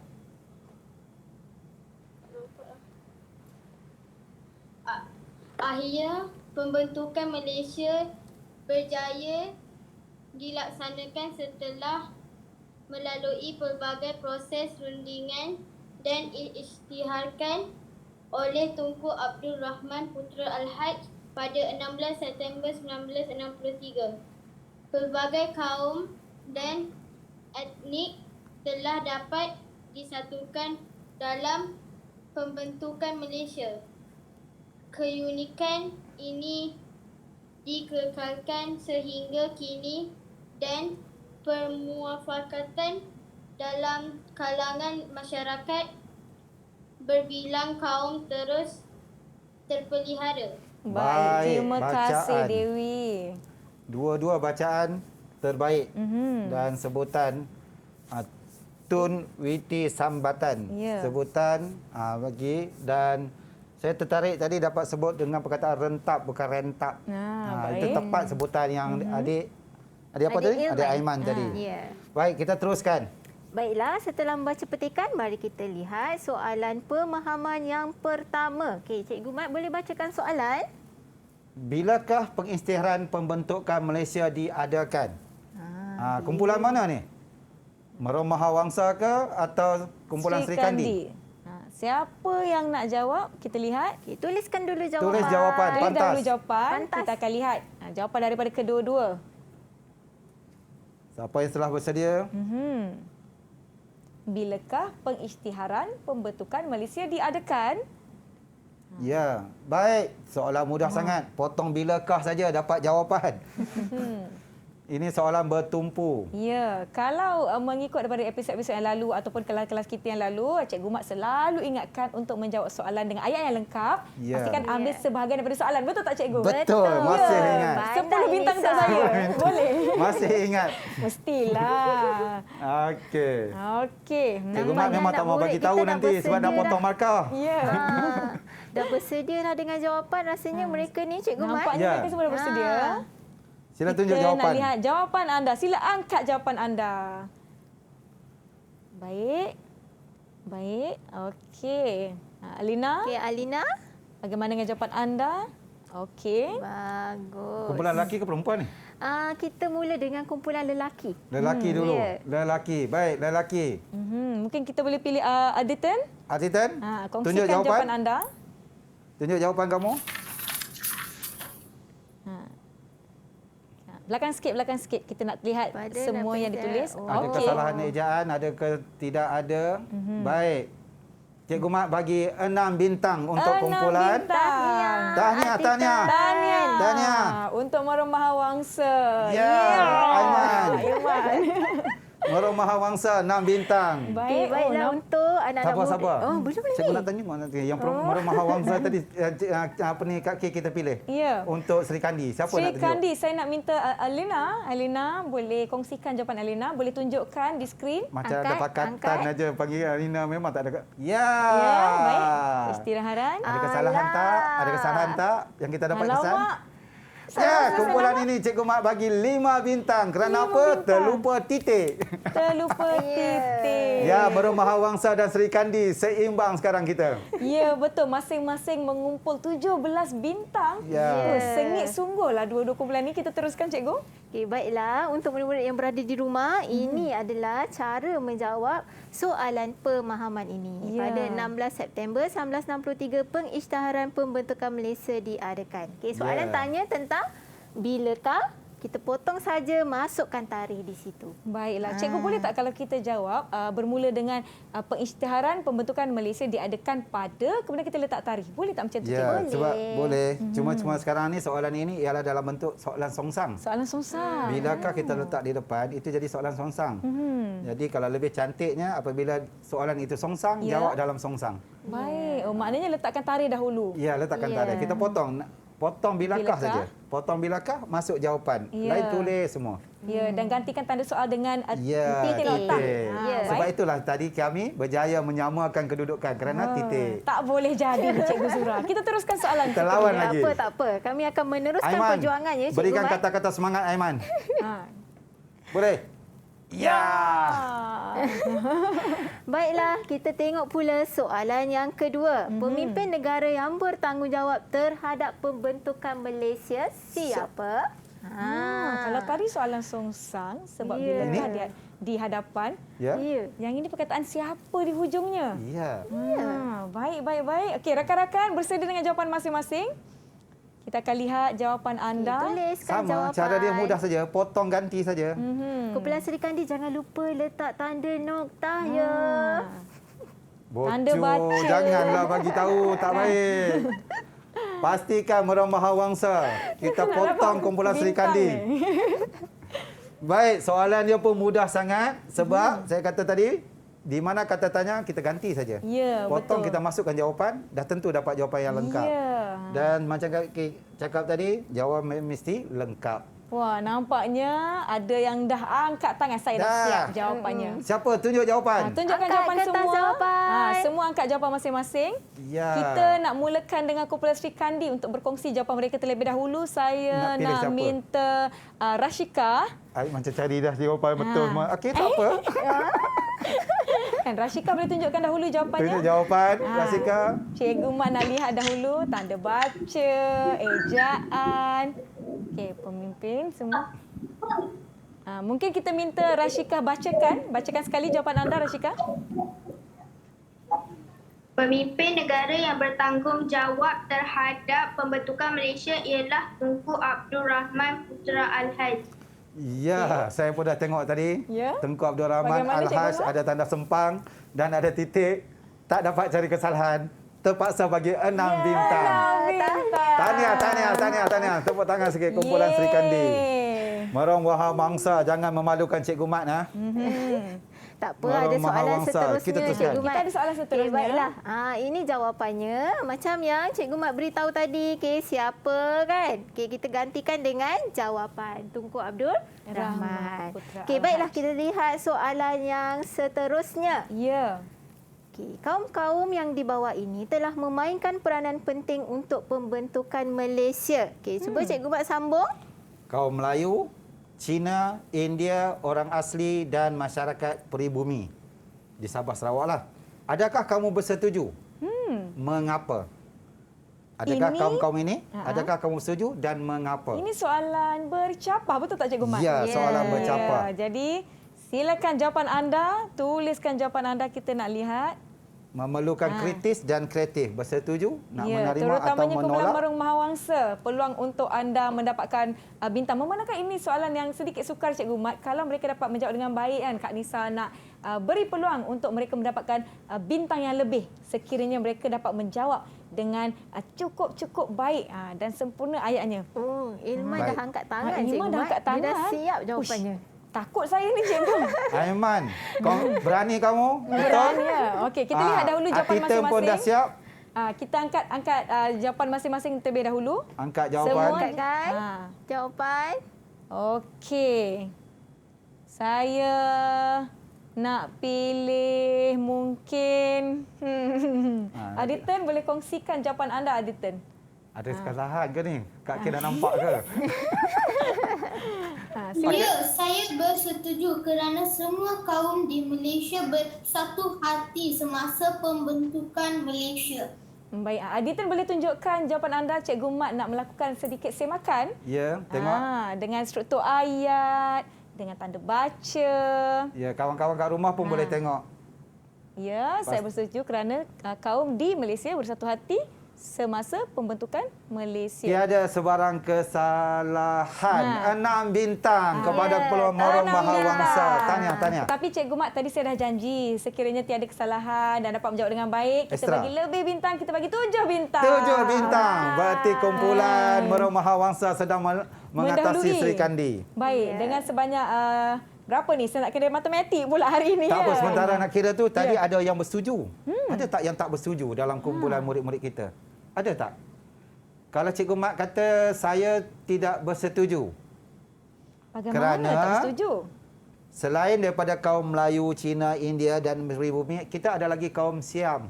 Akhirnya, pembentukan Malaysia berjaya dilaksanakan setelah melalui pelbagai proses rundingan dan isytiharkan oleh Tunku Abdul Rahman Putra Al-Haj pada 16 September 1963. Pelbagai kaum dan etnik telah dapat disatukan dalam pembentukan Malaysia. Keunikan ini dikekalkan sehingga kini dan permuafakatan dalam kalangan masyarakat berbilang kaum terus terpelihara. Baik, terima kasih Dewi. Dua-dua bacaan terbaik dan sebutan Tun Witi Sambatan. Sebutan bagi dan saya tertarik tadi dapat sebut dengan perkataan rentap bukan rentap. Itu tepat sebutan yang adik apa tadi? Adik Aiman tadi. Baik, kita teruskan. Baiklah, setelah membaca petikan, mari kita lihat soalan pemahaman yang pertama. Okey, Cikgu Mat boleh bacakan soalan? Bilakah pengisytiharan pembentukan Malaysia diadakan? Kumpulan mana ni? Merauh Mahawangsa ke atau kumpulan Sri Kandi? Siapa yang nak jawab? Kita lihat. Okay, tuliskan dulu jawapan. Tulis jawapan. Tulis Pantas. dulu jawapan. Kita akan lihat jawapan daripada kedua-dua. Siapa yang telah bersedia? Bilakah pengisytiharan pembentukan Malaysia diadakan? Ya, baik. Soalan mudah sangat. Potong bilakah saja dapat jawapan. Ini soalan bertumpu. Ya, kalau mengikut daripada episod-episod yang lalu ataupun kelas-kelas kita yang lalu, Cikgu Mat selalu ingatkan untuk menjawab soalan dengan ayat yang lengkap. Ya. Pastikan ambil sebahagian daripada soalan. Betul tak Cikgu? Betul, masih ingat. 10 bintang untuk saya. Boleh? Masih ingat. Mestilah. Okey. Okey. Cikgu Mat memang tak mau bagi tahu nanti sebab dah potong markah. Ya. Dah bersedia dah dengan jawapan rasanya mereka ni Cikgu Mat. Nampaknya mereka semua dah bersedia. Sila tunjuk jawapan. Kita nak lihat jawapan anda. Sila angkat jawapan anda. Baik. Baik. Okey. Alina. Okey, Alina. Bagaimana dengan jawapan anda? Okey. Bagus. Kumpulan lelaki ke perempuan ni? Kita mula dengan kumpulan lelaki. Lelaki dulu. Ya. Lelaki. Baik, lelaki. Mungkin kita boleh pilih Aditan. Aditan, tunjuk Kongsikan jawapan. jawapan anda. Tunjuk jawapan kamu. Belakang sikit. Kita nak lihat semua yang ditulis. Ada kesalahan ejaan, ada ke tidak ada. Baik. Cikgu Mat bagi 6 bintang untuk kumpulan. Tahniah. Untuk Mara Mahawangsa. Ya, Aiman. Mara Mahawangsa 6 bintang. Baik, baiklah untuk anak-anak muda. Sabar. Oh, belum lagi. Cikgu nak tanya mana yang Mara Mahawangsa tadi apa ni Kak K kita pilih? Ya. Untuk Sri Kandi. Siapa nak tunjuk? Sri Kandi, saya nak minta Alina. Alina, boleh kongsikan jawapan Alina. Boleh tunjukkan di skrin. Macam ada pakatan aja panggil Alina memang tak ada. Ya. Baik. Istiraharan. Ada kesalahan tak? Ada kesalahan tak yang kita dapat kesan? Ya, kumpulan ini Cikgu Mat bagi 5 bintang. Kerana apa? Terlupa titik. Titik. Ya, Mara Mahawangsa dan Sri Kandi seimbang sekarang kita. Ya, betul. Masing-masing mengumpul 17 bintang. Ya. Sengit sungguhlah dua-dua kumpulan ini. Kita teruskan, Cikgu. Okey, baiklah. Untuk murid-murid yang berada di rumah, ini adalah cara menjawab soalan pemahaman ini. Ya. Pada 16 September 1963, pengisytiharan pembentukan Malaysia diadakan. Okey, soalan tanya tentang bilakah, kita potong saja, masukkan tarikh di situ. Baiklah. Cikgu boleh tak kalau kita jawab bermula dengan pengisytiharan pembentukan Malaysia diadakan pada, kemudian kita letak tarikh. Boleh tak macam tu, Cikgu? Ya, sebab boleh. Cuma sekarang ni soalan ini ialah dalam bentuk soalan songsang. Soalan songsang. Bilakah kita letak di depan, itu jadi soalan songsang. Jadi kalau lebih cantiknya apabila soalan itu songsang, jawab dalam songsang. Baik. Oh, maknanya letakkan tarikh dahulu. Ya, letakkan tarikh. Kita potong bilakah saja. Potong bilakah, masuk jawapan. Lain tulis semua. Ya, dan gantikan tanda soal dengan titik. Sebab baik. itulah tadi kami berjaya menyamakan kedudukan kerana titik. Tak boleh jadi Cikgu Zura. Kita teruskan soalan kita lawan lagi. Tak apa. Kami akan meneruskan Aiman, perjuangannya, Cikgu berikan Mat. kata-kata semangat Aiman. Boleh? Ya. Baiklah, kita tengok pula soalan yang kedua. Pemimpin negara yang bertanggungjawab terhadap pembentukan Malaysia siapa? Kalau tadi soalan songsang sebab bila dia di hadapan, yang ini perkataan siapa di hujungnya? Ya. Baik. Okey, rakan-rakan bersedia dengan jawapan masing-masing? Kita akan lihat jawapan anda. Tuliskan jawapan. Cara dia mudah saja, potong ganti saja. Kumpulan Sri Kandi, jangan lupa letak tanda noktah ya. Tanda baca. Janganlah bagi tahu, tak baik. Pastikan Mara Mahawangsa. Kita potong kumpulan Sri Kandi. Baik, soalan dia pun mudah sangat sebab saya kata tadi, di mana kata tanya kita ganti saja. Ya, potong betul. kita masukkan jawapan, dah tentu dapat jawapan yang lengkap. Ya. Dan macam cakap tadi, jawapan mesti lengkap. Wah, nampaknya ada yang dah angkat tangan. Saya dah siap jawapannya. Siapa tunjuk jawapan? Tunjukkan Angkat jawapan kertas semua. jawapan. Semua angkat jawapan masing-masing. Ya. Kita nak mulakan dengan kumpulan Sri Kandi untuk berkongsi jawapan mereka terlebih dahulu. Saya nak minta Rashika. Macam cari dah jawapan betul. Okey, tak apa. Kan Rashika boleh tunjukkan dahulu jawapannya. Tunjuk jawapan, Rashika. Cikgu Mat nak lihat dahulu tanda baca, ejaan. Okey, pemimpin semua. Mungkin kita minta Rashika bacakan sekali jawapan anda, Rashika. Pemimpin negara yang bertanggungjawab terhadap pembentukan Malaysia ialah Tunku Abdul Rahman Putra Al-Haj. Ya, saya pun dah tengok tadi. Ya? Tengku Abdul Rahman Bagaimana, Al-Haj Cikgu Mat? ada tanda sempang dan ada titik. Tak dapat cari kesalahan. Terpaksa bagi 6 bintang. Tahniah. Tepuk tangan sikit kumpulan Sri Kandi. Merong wahai mangsa, jangan memalukan Cikgu Mat. Tak apa, ada soalan seterusnya. Kita teruskan. Cikgu Mat. Kita ada soalan seterusnya. Baiklah. Ini jawapannya macam yang Cikgu Mat beritahu tadi. Siapa kan? Kita gantikan dengan jawapan Tunku Abdul Rahman. Baiklah, kita lihat soalan yang seterusnya. Ya. Kaum-kaum yang di bawah ini telah memainkan peranan penting untuk pembentukan Malaysia. Cuba Cikgu Mat sambung. Kaum Melayu, Cina, India, orang asli dan masyarakat peribumi di Sabah Sarawak lah. Adakah kamu bersetuju? Mengapa? Adakah kaum-kaum ini? Adakah kamu setuju dan mengapa? Ini soalan bercapah, betul tak Cikgu Mat? Ya, soalan bercapah. Jadi, silakan jawapan anda, tuliskan jawapan anda, kita nak lihat. Memerlukan kritis dan kreatif. Bersetuju? Nak menerima atau terutamanya kumpulan menolak? Merung Mahawangsa. Peluang untuk anda mendapatkan bintang. Memandangkan ini soalan yang sedikit sukar Cikgu Mat. Kalau mereka dapat menjawab dengan baik kan, Kak Nisa nak beri peluang untuk mereka mendapatkan bintang yang lebih. Sekiranya mereka dapat menjawab dengan cukup-cukup baik dan sempurna ayatnya. Oh, Ilman dah angkat tangan Cikgu Ilman dah Mat. angkat tangan. Dia dah siap jawapannya. Takut saya ni Cikgu. Aiman, berani kamu? Berani ya. Okey, kita lihat dahulu jawapan kita masing-masing. Kita pun dah siap. Kita angkat jawapan masing-masing terlebih dahulu. Angkat jawapan. Semua angkatkan jawapan. Okey. Saya nak pilih mungkin Aditan, boleh kongsikan jawapan anda Aditan? Ada kesalahan ke ni? Kak K dah nampak ke? Ya, saya bersetuju kerana semua kaum di Malaysia bersatu hati semasa pembentukan Malaysia. Baik, Aditan boleh tunjukkan jawapan anda. Cikgu Mat nak melakukan sedikit semakan. Ya, tengok. Dengan struktur ayat, dengan tanda baca. Ya, kawan-kawan kat rumah pun boleh tengok. Ya, saya bersetuju kerana kaum di Malaysia bersatu hati semasa pembentukan Malaysia. Tiada sebarang kesalahan. 6 bintang kepada Peluang Merung Mahawangsa. Tahniah. Tapi Cikgu Mat, tadi saya dah janji sekiranya tiada kesalahan dan dapat menjawab dengan baik, kita bagi lebih bintang, kita bagi 7 bintang. 7 bintang. Berarti kumpulan Merung Mahawangsa sedang mengatasi Sri Kandi. Baik, dengan sebanyak berapa ni? Saya nak kira matematik pula hari ini. Tak apa, sementara nak kira tu tadi ada yang bersetuju. Ada tak yang tak bersetuju dalam kumpulan murid-murid kita? Ada tak? Kalau Cikgu Mat kata saya tidak bersetuju. Bagaimana tak bersetuju? Selain daripada kaum Melayu, Cina, India dan pribumi, kita ada lagi kaum Siam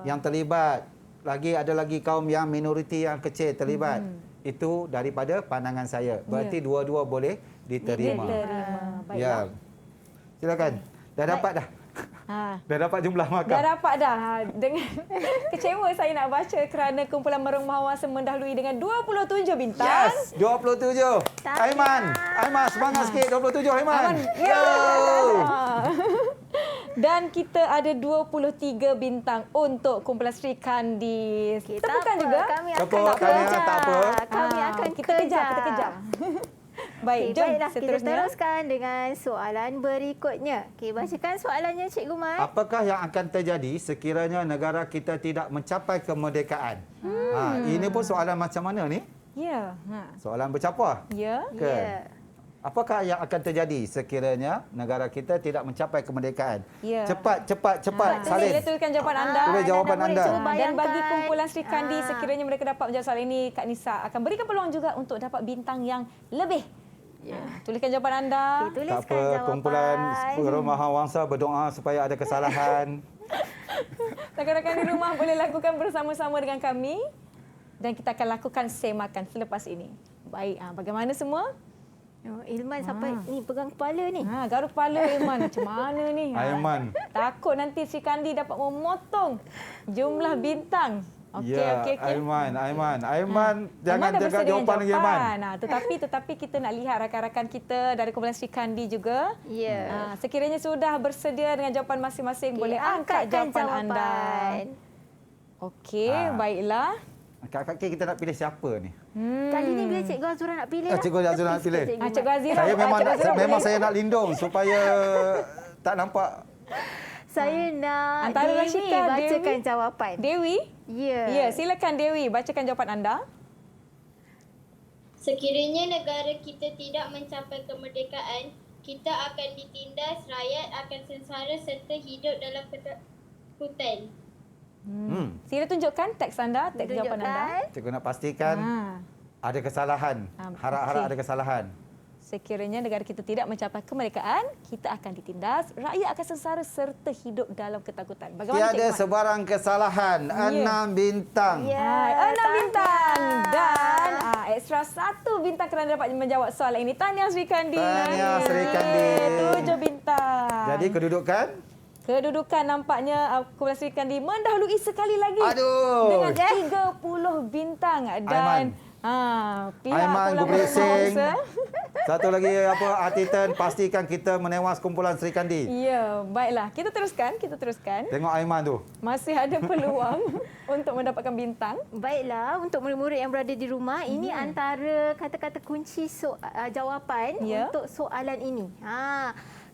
yang terlibat. Ada lagi kaum yang minoriti yang kecil terlibat. Itu daripada pandangan saya. Berarti dua-dua boleh diterima. Baiklah. Ya. Silakan. Dah dapat dah. Dah dapat jumlah markah. Dah dapat dah. Dengan kecewa saya nak baca kerana kumpulan Merung Mahawangsa mendahului dengan 27 bintang. Yes, 27. Aiman semangat sikit 27 Aiman. Ya. Dan kita ada 23 bintang untuk kumpulan Sri Kandi. Tepukan juga. Kami akan kejar. Tak apa. Kami akan kita kejar. Baik, jom baiklah, kita seterusnya. teruskan dengan soalan berikutnya. Bacakan soalannya Cikgu Mat. Apakah yang akan terjadi sekiranya negara kita tidak mencapai kemerdekaan? Ini pun soalan macam mana ni? Ya. Soalan bercapah. Ya. Ya. Apakah yang akan terjadi sekiranya negara kita tidak mencapai kemerdekaan? Ya. Cepat. Salin. Boleh tuliskan jawapan anda. Tulis jawapan anda. Dan bagi kumpulan Sri Kandi, sekiranya mereka dapat menjawab soalan ini, Kak Nisa akan berikan peluang juga untuk dapat bintang yang lebih. Tuliskan jawapan anda. Tak apa, kumpulan Merung Mahawangsa berdoa supaya ada kesalahan. Rakan-rakan di rumah boleh lakukan bersama-sama dengan kami. Dan kita akan lakukan semakan selepas ini. Baik, bagaimana semua? Ilman sampai ni pegang kepala ni. Garuk kepala Ilman. Macam mana ni? Aiman. Takut nanti Sri Kandi dapat memotong jumlah bintang. Okey. Aiman, jangan jaga jawapan lagi Aiman. Tetapi kita nak lihat rakan-rakan kita dari kumpulan Sri Kandi juga. Ya. Sekiranya sudah bersedia dengan jawapan masing-masing, boleh angkat jawapan anda. Okey, baiklah. Kak kita nak pilih siapa ni? Kali ni bila Cikgu Azura nak pilih lah. Cikgu Azura nak pilih. Cikgu Azira. Saya memang boleh. saya nak lindung supaya tak nampak. Saya nak Antara Dewi Rashika, bacakan Dewi. jawapan. Dewi? Ya. Ya, silakan Dewi bacakan jawapan anda. Sekiranya negara kita tidak mencapai kemerdekaan, kita akan ditindas, rakyat akan sengsara serta hidup dalam ketakutan. Sila tunjukkan teks anda, teks jawapan anda. Cikgu nak pastikan ada kesalahan. Harap-harap okey. ada kesalahan. Sekiranya negara kita tidak mencapai kemerdekaan, kita akan ditindas, rakyat akan sengsara serta hidup dalam ketakutan. Bagaimana Tiada Cikgu? sebarang kesalahan. 6 bintang. Ya. 6 bintang dan ekstra 1 bintang kerana dapat menjawab soalan ini. Tahniah Sri Kandi. Tahniah Sri Kandi. 7 bintang. Jadi kedudukan? Kedudukan nampaknya Kumpulan Sri Kandi mendahului sekali lagi. Aduh. Dengan 30 bintang. Dan pihak Aiman Kumpulan Gubrik Singh. Berbangsa. Satu lagi Atitan, pastikan kita menewas kumpulan Sri Kandi. Ya, baiklah. Kita teruskan. Tengok Aiman tu. Masih ada peluang untuk mendapatkan bintang. Baiklah, untuk murid-murid yang berada di rumah, ini antara kata-kata kunci jawapan untuk soalan ini.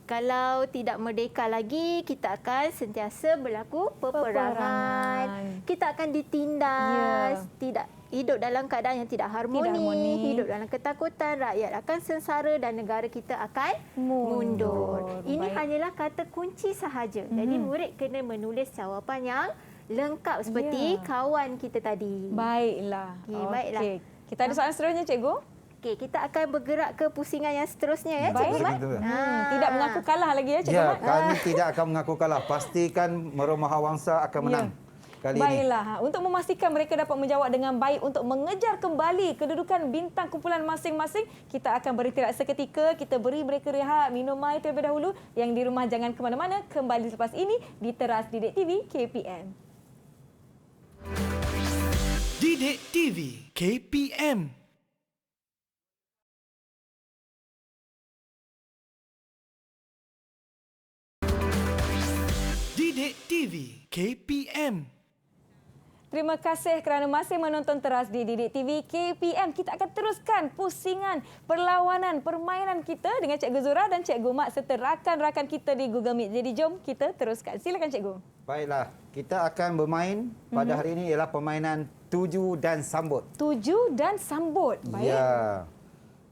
Kalau tidak merdeka lagi, kita akan sentiasa berlaku peperangan. Kita akan ditindas, tidak hidup dalam keadaan yang tidak harmoni, hidup dalam ketakutan, rakyat akan sengsara dan negara kita akan mundur. Ini hanyalah kata kunci sahaja. Jadi murid kena menulis jawapan yang lengkap seperti kawan kita tadi. Baiklah. Baiklah. Kita ada soalan seterusnya, Cikgu. Okey, kita akan bergerak ke pusingan yang seterusnya ya, Cikgu Mat. Tidak mengaku kalah lagi ya, Cikgu Ya, Mat. kami tidak akan mengaku kalah. Pastikan Merom Mahawangsa akan menang. Kali Baiklah, untuk memastikan mereka dapat menjawab dengan baik untuk mengejar kembali kedudukan bintang kumpulan masing-masing, kita akan beristirahat seketika, kita beri mereka rehat, minum air terlebih dahulu. Yang di rumah jangan ke mana-mana, kembali selepas ini di Teras Didik TV KPM. Didik TV KPM. Didik TV KPM. Terima kasih kerana masih menonton Teras di Didik TV KPM. Kita akan teruskan pusingan perlawanan permainan kita dengan Cikgu Zura dan Cikgu Mat serta rakan-rakan kita di Google Meet. Jadi jom kita teruskan. Silakan Cikgu. Baiklah, kita akan bermain pada hari ini ialah permainan tuju dan sambut. Tuju dan sambut. Baik. Ya.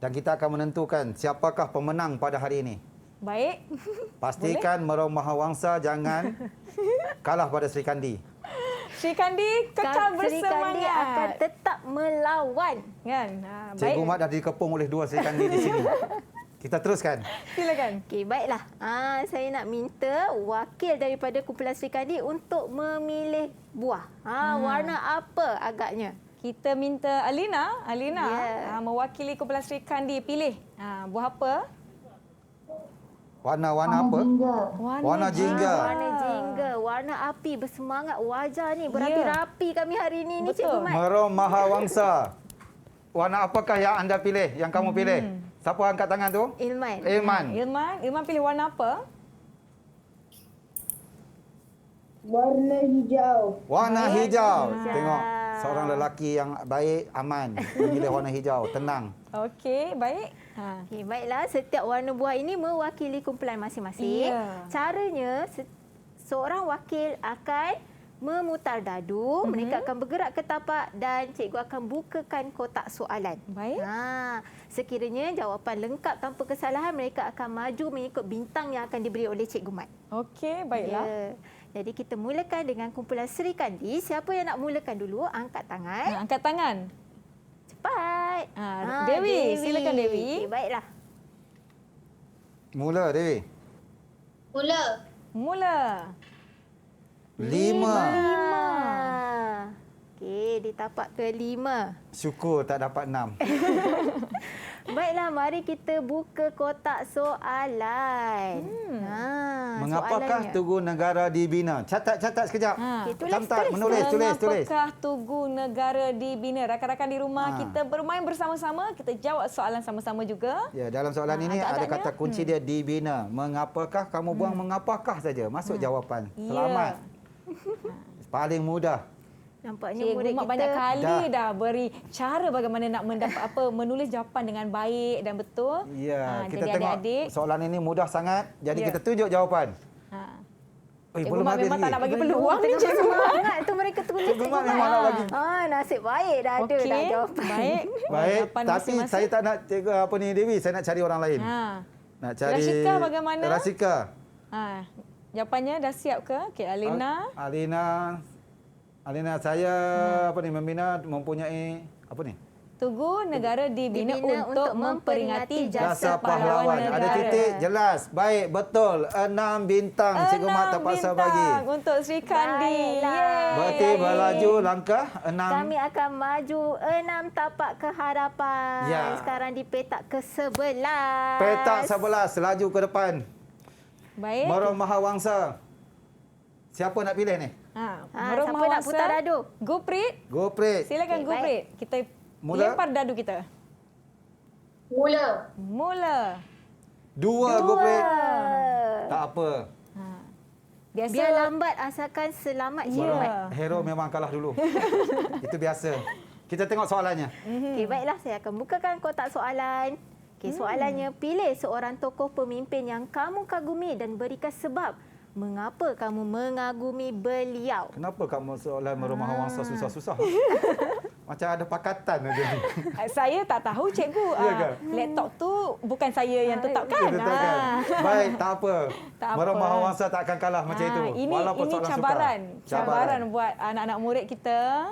Dan kita akan menentukan siapakah pemenang pada hari ini. Baik. Pastikan Merom Mahawangsa jangan kalah pada Sri Kandi. Sri Kandi kekal bersemangat. Sri Kandi akan tetap melawan. Kan? Cikgu Mat dah dikepung oleh 2 Sri Kandi di sini. Kita teruskan. Silakan. Okey, baiklah. Saya nak minta wakil daripada kumpulan Sri Kandi untuk memilih buah. Warna apa agaknya? Kita minta Alina mewakili kumpulan Sri Kandi pilih. Buah apa? Warna-warna apa? Warna jingga. Warna jingga, warna api, bersemangat wajah ni, berapi-rapi kami hari ini ni Cikgu Mat. Merom Mahawangsa. Warna apakah yang anda pilih, yang kamu pilih? Siapa angkat tangan tu? Ilman. Ilman pilih warna apa? Warna hijau. Warna hijau. Tengok, seorang lelaki yang baik, aman. Memilih warna hijau, tenang. Okey, baik. Okey, baiklah. Setiap warna buah ini mewakili kumpulan masing-masing. Caranya, seorang wakil akan memutar dadu, mereka akan bergerak ke tapak dan cikgu akan bukakan kotak soalan. Baik. Sekiranya jawapan lengkap tanpa kesalahan, mereka akan maju mengikut bintang yang akan diberi oleh Cikgu Mat. Okey, baiklah. Jadi kita mulakan dengan kumpulan Sri Kandi. Siapa yang nak mulakan dulu? Angkat tangan. Angkat tangan. Cepat. Dewi, silakan Dewi. Okay, baiklah. Mula, Dewi. Mula. 5. Okey, di tapak ke-5. Syukur tak dapat 6. Baiklah, mari kita buka kotak soalan. Mengapakah Tugu Negara dibina? Catat sekejap. Catat, menulis, tulis. Mengapakah Tugu Negara dibina? Rakan-rakan di rumah kita bermain bersama-sama, kita jawab soalan sama-sama juga. Ya, dalam soalan ini ada kata kunci dia dibina. Mengapakah? Kamu buang mengapakah saja. Masuk jawapan. Selamat. Paling mudah. Nampaknya Cikgu murid Mak kita banyak kali dah beri cara bagaimana nak mendapat menulis jawapan dengan baik dan betul. Ya, kita jadi tengok adik-adik. soalan ini mudah sangat. Jadi Ya. kita tunjuk jawapan. Cikgu Mak memang tak nak bagi Belum, peluang ni tengah Cikgu Mak. semangat tu mereka tulis Cikgu Mak memang nak bagi. Nasib baik dah ada Okey, dah jawapan. baik. Baik, Jawapan tapi masing-masing. saya tak nak cikgu apa ni Dewi, saya nak cari orang lain. Nak cari Rashika bagaimana? Rashika. Jawapannya dah siap ke? Okey, Alina. Alina saya apa ni membina mempunyai apa ni? Tugu negara dibina untuk memperingati jasa pahlawan negara. Ada titik jelas. Baik, betul. 6 bintang. Cikgu Mak terpaksa bagi. Untuk Sri Kandi. Berarti berlaju langkah 6. Kami akan maju 6 tapak ke hadapan. Ya. Sekarang di petak ke-11. Petak 11 laju ke depan. Baik. Merong Mahawangsa. Siapa nak pilih ni? Siapa nak putar dadu? Guprit. Goprit. Silakan Guprit. Kita Mula. lempar dadu kita. Mula. 2 Goprit. Tak apa. Biasa. Biar lambat asalkan selamat jimat. Hero memang kalah dulu. Itu biasa. Kita tengok soalannya. Okey, baiklah saya akan bukakan kotak soalan. Okey, soalannya, pilih seorang tokoh pemimpin yang kamu kagumi dan berikan sebab mengapa kamu mengagumi beliau. Kenapa kamu soalan Merong Mahawangsa susah-susah? Macam ada pakatan aja ni. Saya tak tahu cikgu. Ya ke? Laptop tu bukan saya yang tetapkan. Baik, tak apa. Tak Merong apa. Mahawangsa tak akan kalah macam itu. Ini Walaupun soalan cabaran. sukar. Cabaran buat anak-anak murid kita.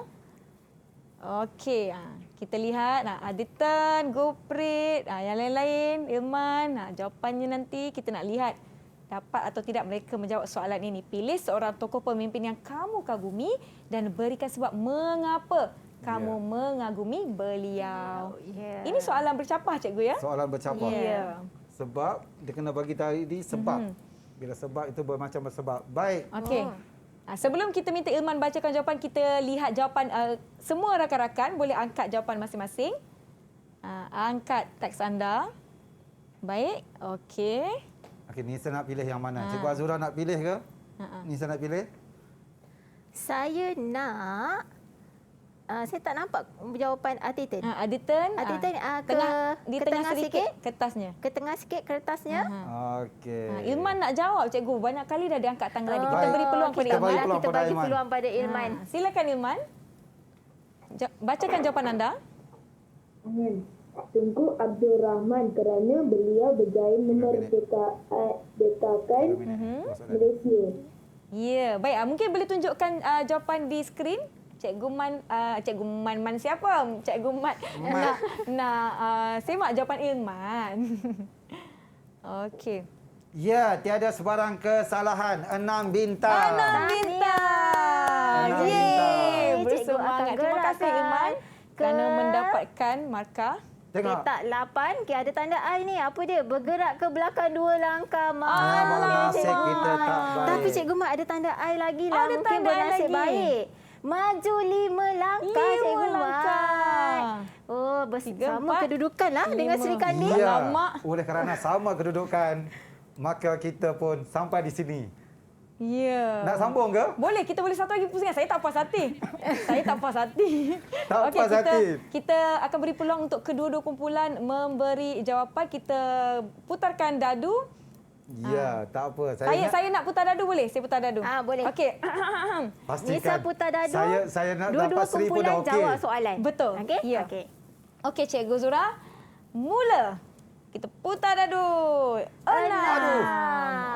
Okey, kita lihat Aditan, Goprit, yang lain-lain, Ilman. Jawapannya nanti kita nak lihat dapat atau tidak mereka menjawab soalan ini. Pilih seorang tokoh pemimpin yang kamu kagumi dan berikan sebab mengapa kamu mengagumi beliau. Ini soalan bercapah cikgu ya? Soalan bercapah. Ya. Sebab dia kena bagi tadi sebab. Bila sebab itu bermacam sebab. Baik. Okey. Sebelum kita minta Ilman bacakan jawapan, kita lihat jawapan semua rakan-rakan boleh angkat jawapan masing-masing. Angkat teks anda. Baik. Okey. Okey, Nisa nak pilih yang mana? Cikgu Azura nak pilih ke? Nisa nak pilih? Saya nak saya tak nampak jawapan Aditan. Aditan di tengah sikit kertasnya. Ke tengah sikit kertasnya. Okey. Ilman nak jawab cikgu. Banyak kali dah diangkat tangan tadi. Kita beri peluang pada Ilman. Kita bagi peluang pada Ilman. Silakan Ilman. Bacakan jawapan anda. Tunku Abdul Rahman kerana beliau berjaya memerdekakan Malaysia. Ya, baik. Mungkin boleh tunjukkan jawapan di skrin. Cikgu Man siapa? Cikgu Mat nak semak jawapan Ilman. Okey. Ya, tiada sebarang kesalahan. 6 bintang. 6 bintang. Yeay. Bersemangat. Terima kasih Ilman kerana mendapatkan markah. Tengok. Petak 8. Okay, ada tanda I ni. Apa dia? Bergerak ke belakang 2 langkah. Malah Cikgu kita Mat. tak baik. Tapi Cikgu Mat ada tanda I lagi lah. Ada Mungkin tanda I bernasib lagi. baik. Maju 5 langkah Cikgu Mat. Oh, bersama kedudukan lah dengan Sri Kandi. Ya, oleh kerana sama kedudukan, maka kita pun sampai di sini. Ya. Nak sambung ke? Boleh, kita boleh satu lagi pusingan. Saya tak puas hati. Saya tak puas hati. Tak Okey, puas hati. Kita akan beri peluang untuk kedua-dua kumpulan memberi jawapan. Kita putarkan dadu. Ya, tak apa. Saya nak putar dadu boleh? Saya putar dadu. Boleh. Okey. Pastikan. Nisa putar dadu. Saya nak dua-dua dapat 1,000 dah kumpulan okey. jawab soalan. Betul. Okey? Ya. Okey. Okey, Cikgu Zura. Mula. Kita putar dadu. 6.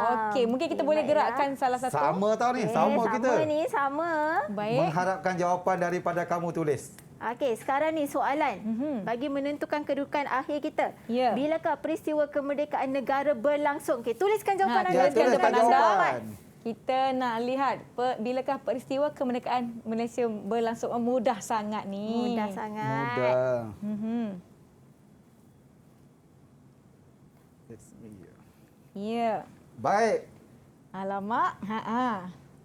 Okey, mungkin kita boleh gerakkan salah satu. Sama tau ni, sama kita. Sama ni, sama. Baik. Mengharapkan jawapan daripada kamu tulis. Okey, sekarang ni soalan. Bagi menentukan kedudukan akhir kita. Ya. Bilakah peristiwa kemerdekaan negara berlangsung? Okey, tuliskan jawapan anda. Tuliskan jawapan anda. jawapan. Kita nak lihat bilakah peristiwa kemerdekaan Malaysia berlangsung. Mudah sangat ni. Mudah sangat. Mudah. Ya. Baik. Alamak.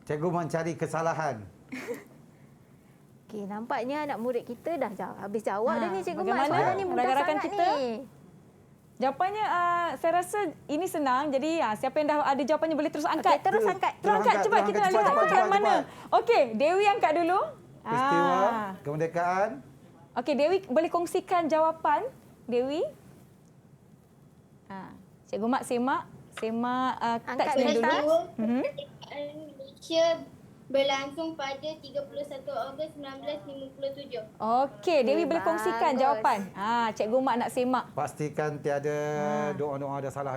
Cikgu mencari kesalahan. Okey, nampaknya anak murid kita dah habis jawab dah ni Cikgu Mat. Bagaimana Soalan ni mudah rakan-rakan sangat kita? ni. Jawapannya saya rasa ini senang. Jadi siapa yang dah ada jawapannya boleh terus angkat. Okey, terus angkat. Terus angkat. Cepat kita nak lihat angkat mana. Okey, Dewi angkat dulu. peristiwa kemerdekaan. Okey, Dewi boleh kongsikan jawapan, Dewi? Cikgu Mak semak Angkat teks yang dulu. kertas. Kemerdekaan Malaysia berlangsung pada 31 Ogos 1957. Okey, Dewi boleh kongsikan bagus. jawapan. Cikgu Mak nak semak. Pastikan tiada doa-doa ada salah.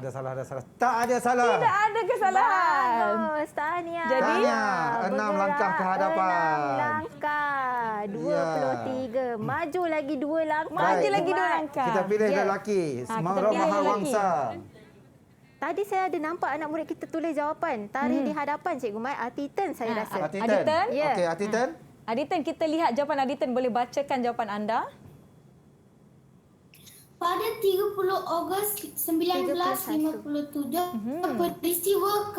Tak ada salah. Tidak ada kesalahan. Bagus, tahniah. Jadi, Tahniah, 6 langkah ke hadapan. 6 langkah. 23. Maju lagi 2 langkah. Maju Baik. lagi 2 langkah. Kita pilih Ya. lelaki. kita Marah pilih Mahal lelaki. Wangsa. Tadi saya ada nampak anak murid kita tulis jawapan. Tarikh di hadapan Cikgu Mai. Atiten saya rasa. Atiten. Aditen? Ya. Okey, Atiten. Aditen, kita lihat jawapan Aditen. Boleh bacakan jawapan anda? Pada 30 Ogos 1957, peristiwa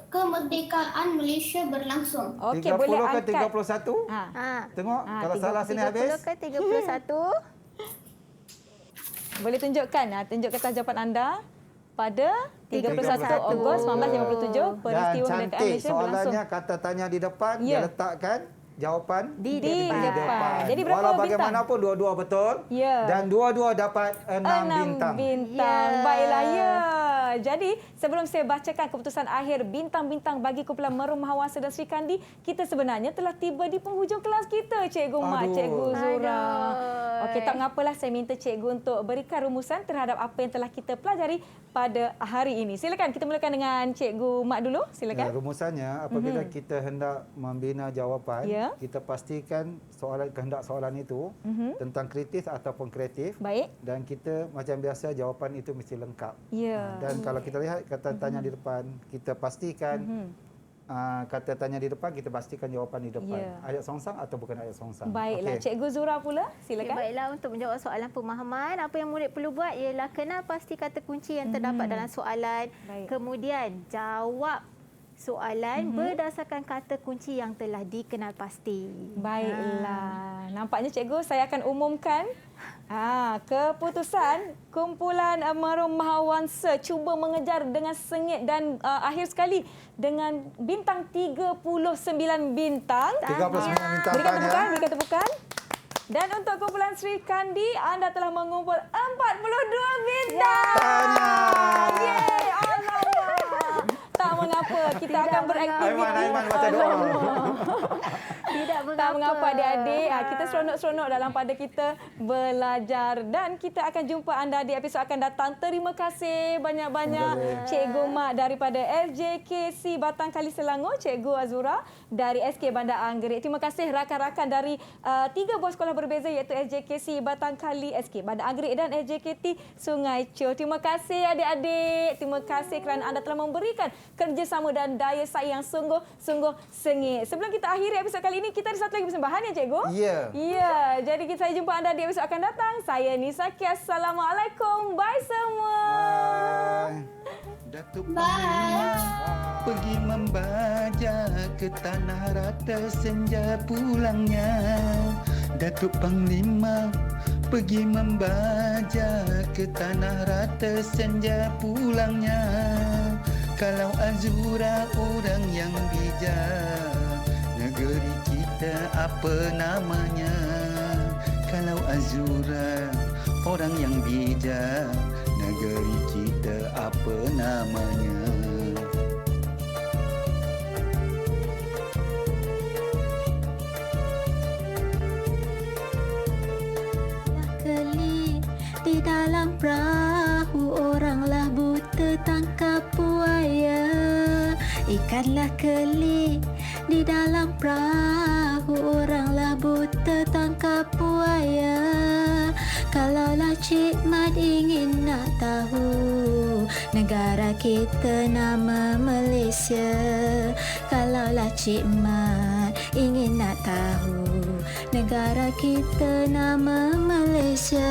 kemerdekaan Malaysia berlangsung. Okey, 30 boleh ke angkat. 31? Tengok, kalau salah sini habis. 30 ke 31? Boleh tunjukkan. Tunjuk kertas jawapan anda. Pada 31 31. Ogos 1957, peristiwa Dan kemerdekaan cantik Malaysia berlangsung. soalannya kata tanya di depan, Ya. dia letakkan jawapan Di depan. Jadi berapa Walau bintang? bagaimanapun dua-dua betul. Ya. Dan dua-dua dapat 6 bintang. bintang. Baiklah, ya. Jadi, sebelum saya bacakan keputusan akhir bintang-bintang bagi kumpulan Merom Mahawangsa dan Sri Kandi, kita sebenarnya telah tiba di penghujung kelas kita, Cikgu Mak, Aduh. Cikgu Zura. Aduh. Okey, tak mengapalah saya minta Cikgu untuk berikan rumusan terhadap apa yang telah kita pelajari pada hari ini. Silakan, kita mulakan dengan Cikgu Mak dulu. Silakan. Rumusannya, apabila kita hendak membina jawapan, Ya. kita pastikan kehendak soalan itu tentang kritis ataupun kreatif. Baik. Dan kita macam biasa jawapan itu mesti lengkap. Ya. Dan kalau kita lihat kata tanya di depan, kita pastikan kata tanya di depan, kita pastikan jawapan di depan. Ya. Ayat songsang atau bukan ayat songsang. Baiklah, Okey. Cikgu Zura pula. Okay, Silakan. baiklah, untuk menjawab soalan pemahaman, apa yang murid perlu buat ialah kenal pasti kata kunci yang terdapat dalam soalan. Baik. Kemudian jawab soalan berdasarkan kata kunci yang telah dikenal pasti. Baiklah. Nampaknya cikgu, saya akan umumkan keputusan kumpulan Merom Mahawangsa cuba mengejar dengan sengit dan akhir sekali dengan bintang 39 bintang. 39 bintang. Berikan tepukan. Dan untuk kumpulan Sri Kandi, anda telah mengumpul 42 bintang. Yeay, alamak. Tak mengapa, kita akan beraktiviti. Aiman baca doa. Tidak mengapa. Tak mengapa adik-adik. Kita seronok-seronok dalam pada kita belajar. Dan kita akan jumpa anda di episod akan datang. Terima kasih banyak-banyak Cikgu Mak daripada SJKC Batang Kali Selangor, Cikgu Azura dari SK Bandar Anggerik. Terima kasih rakan-rakan dari 3 buah sekolah berbeza iaitu SJKC Batang Kali, SK Bandar Anggerik dan SJKT Sungai Chou. Terima kasih adik-adik. Terima kasih kerana anda telah memberikan kerjasama dan daya saing yang sungguh-sungguh sengit. Sebelum kita akhiri episod kali ini, kita ada satu lagi persembahan ya, Cikgu? Ya. Ya, jadi saya jumpa anda di episod akan datang. Saya Nisa Ki. Assalamualaikum. Bye semua. Datuk Panglima pergi membaja ke tanah rata senja pulangnya. Datuk Panglima pergi membaja ke tanah rata senja pulangnya. Kalau Azura orang yang bijak, negeri kita apa namanya? Kalau Azura orang yang bijak, negeri kita apa namanya? Keli di dalam perahu, oranglah buta tangkap buaya. Ikanlah keli di dalam perahu, oranglah buta tangkap buaya. Kalaulah Cik Mat ingin nak tahu negara kita nama Malaysia. Kalaulah Cik Mat ingin nak tahu negara kita nama Malaysia.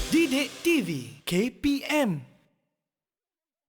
Didik TV KPM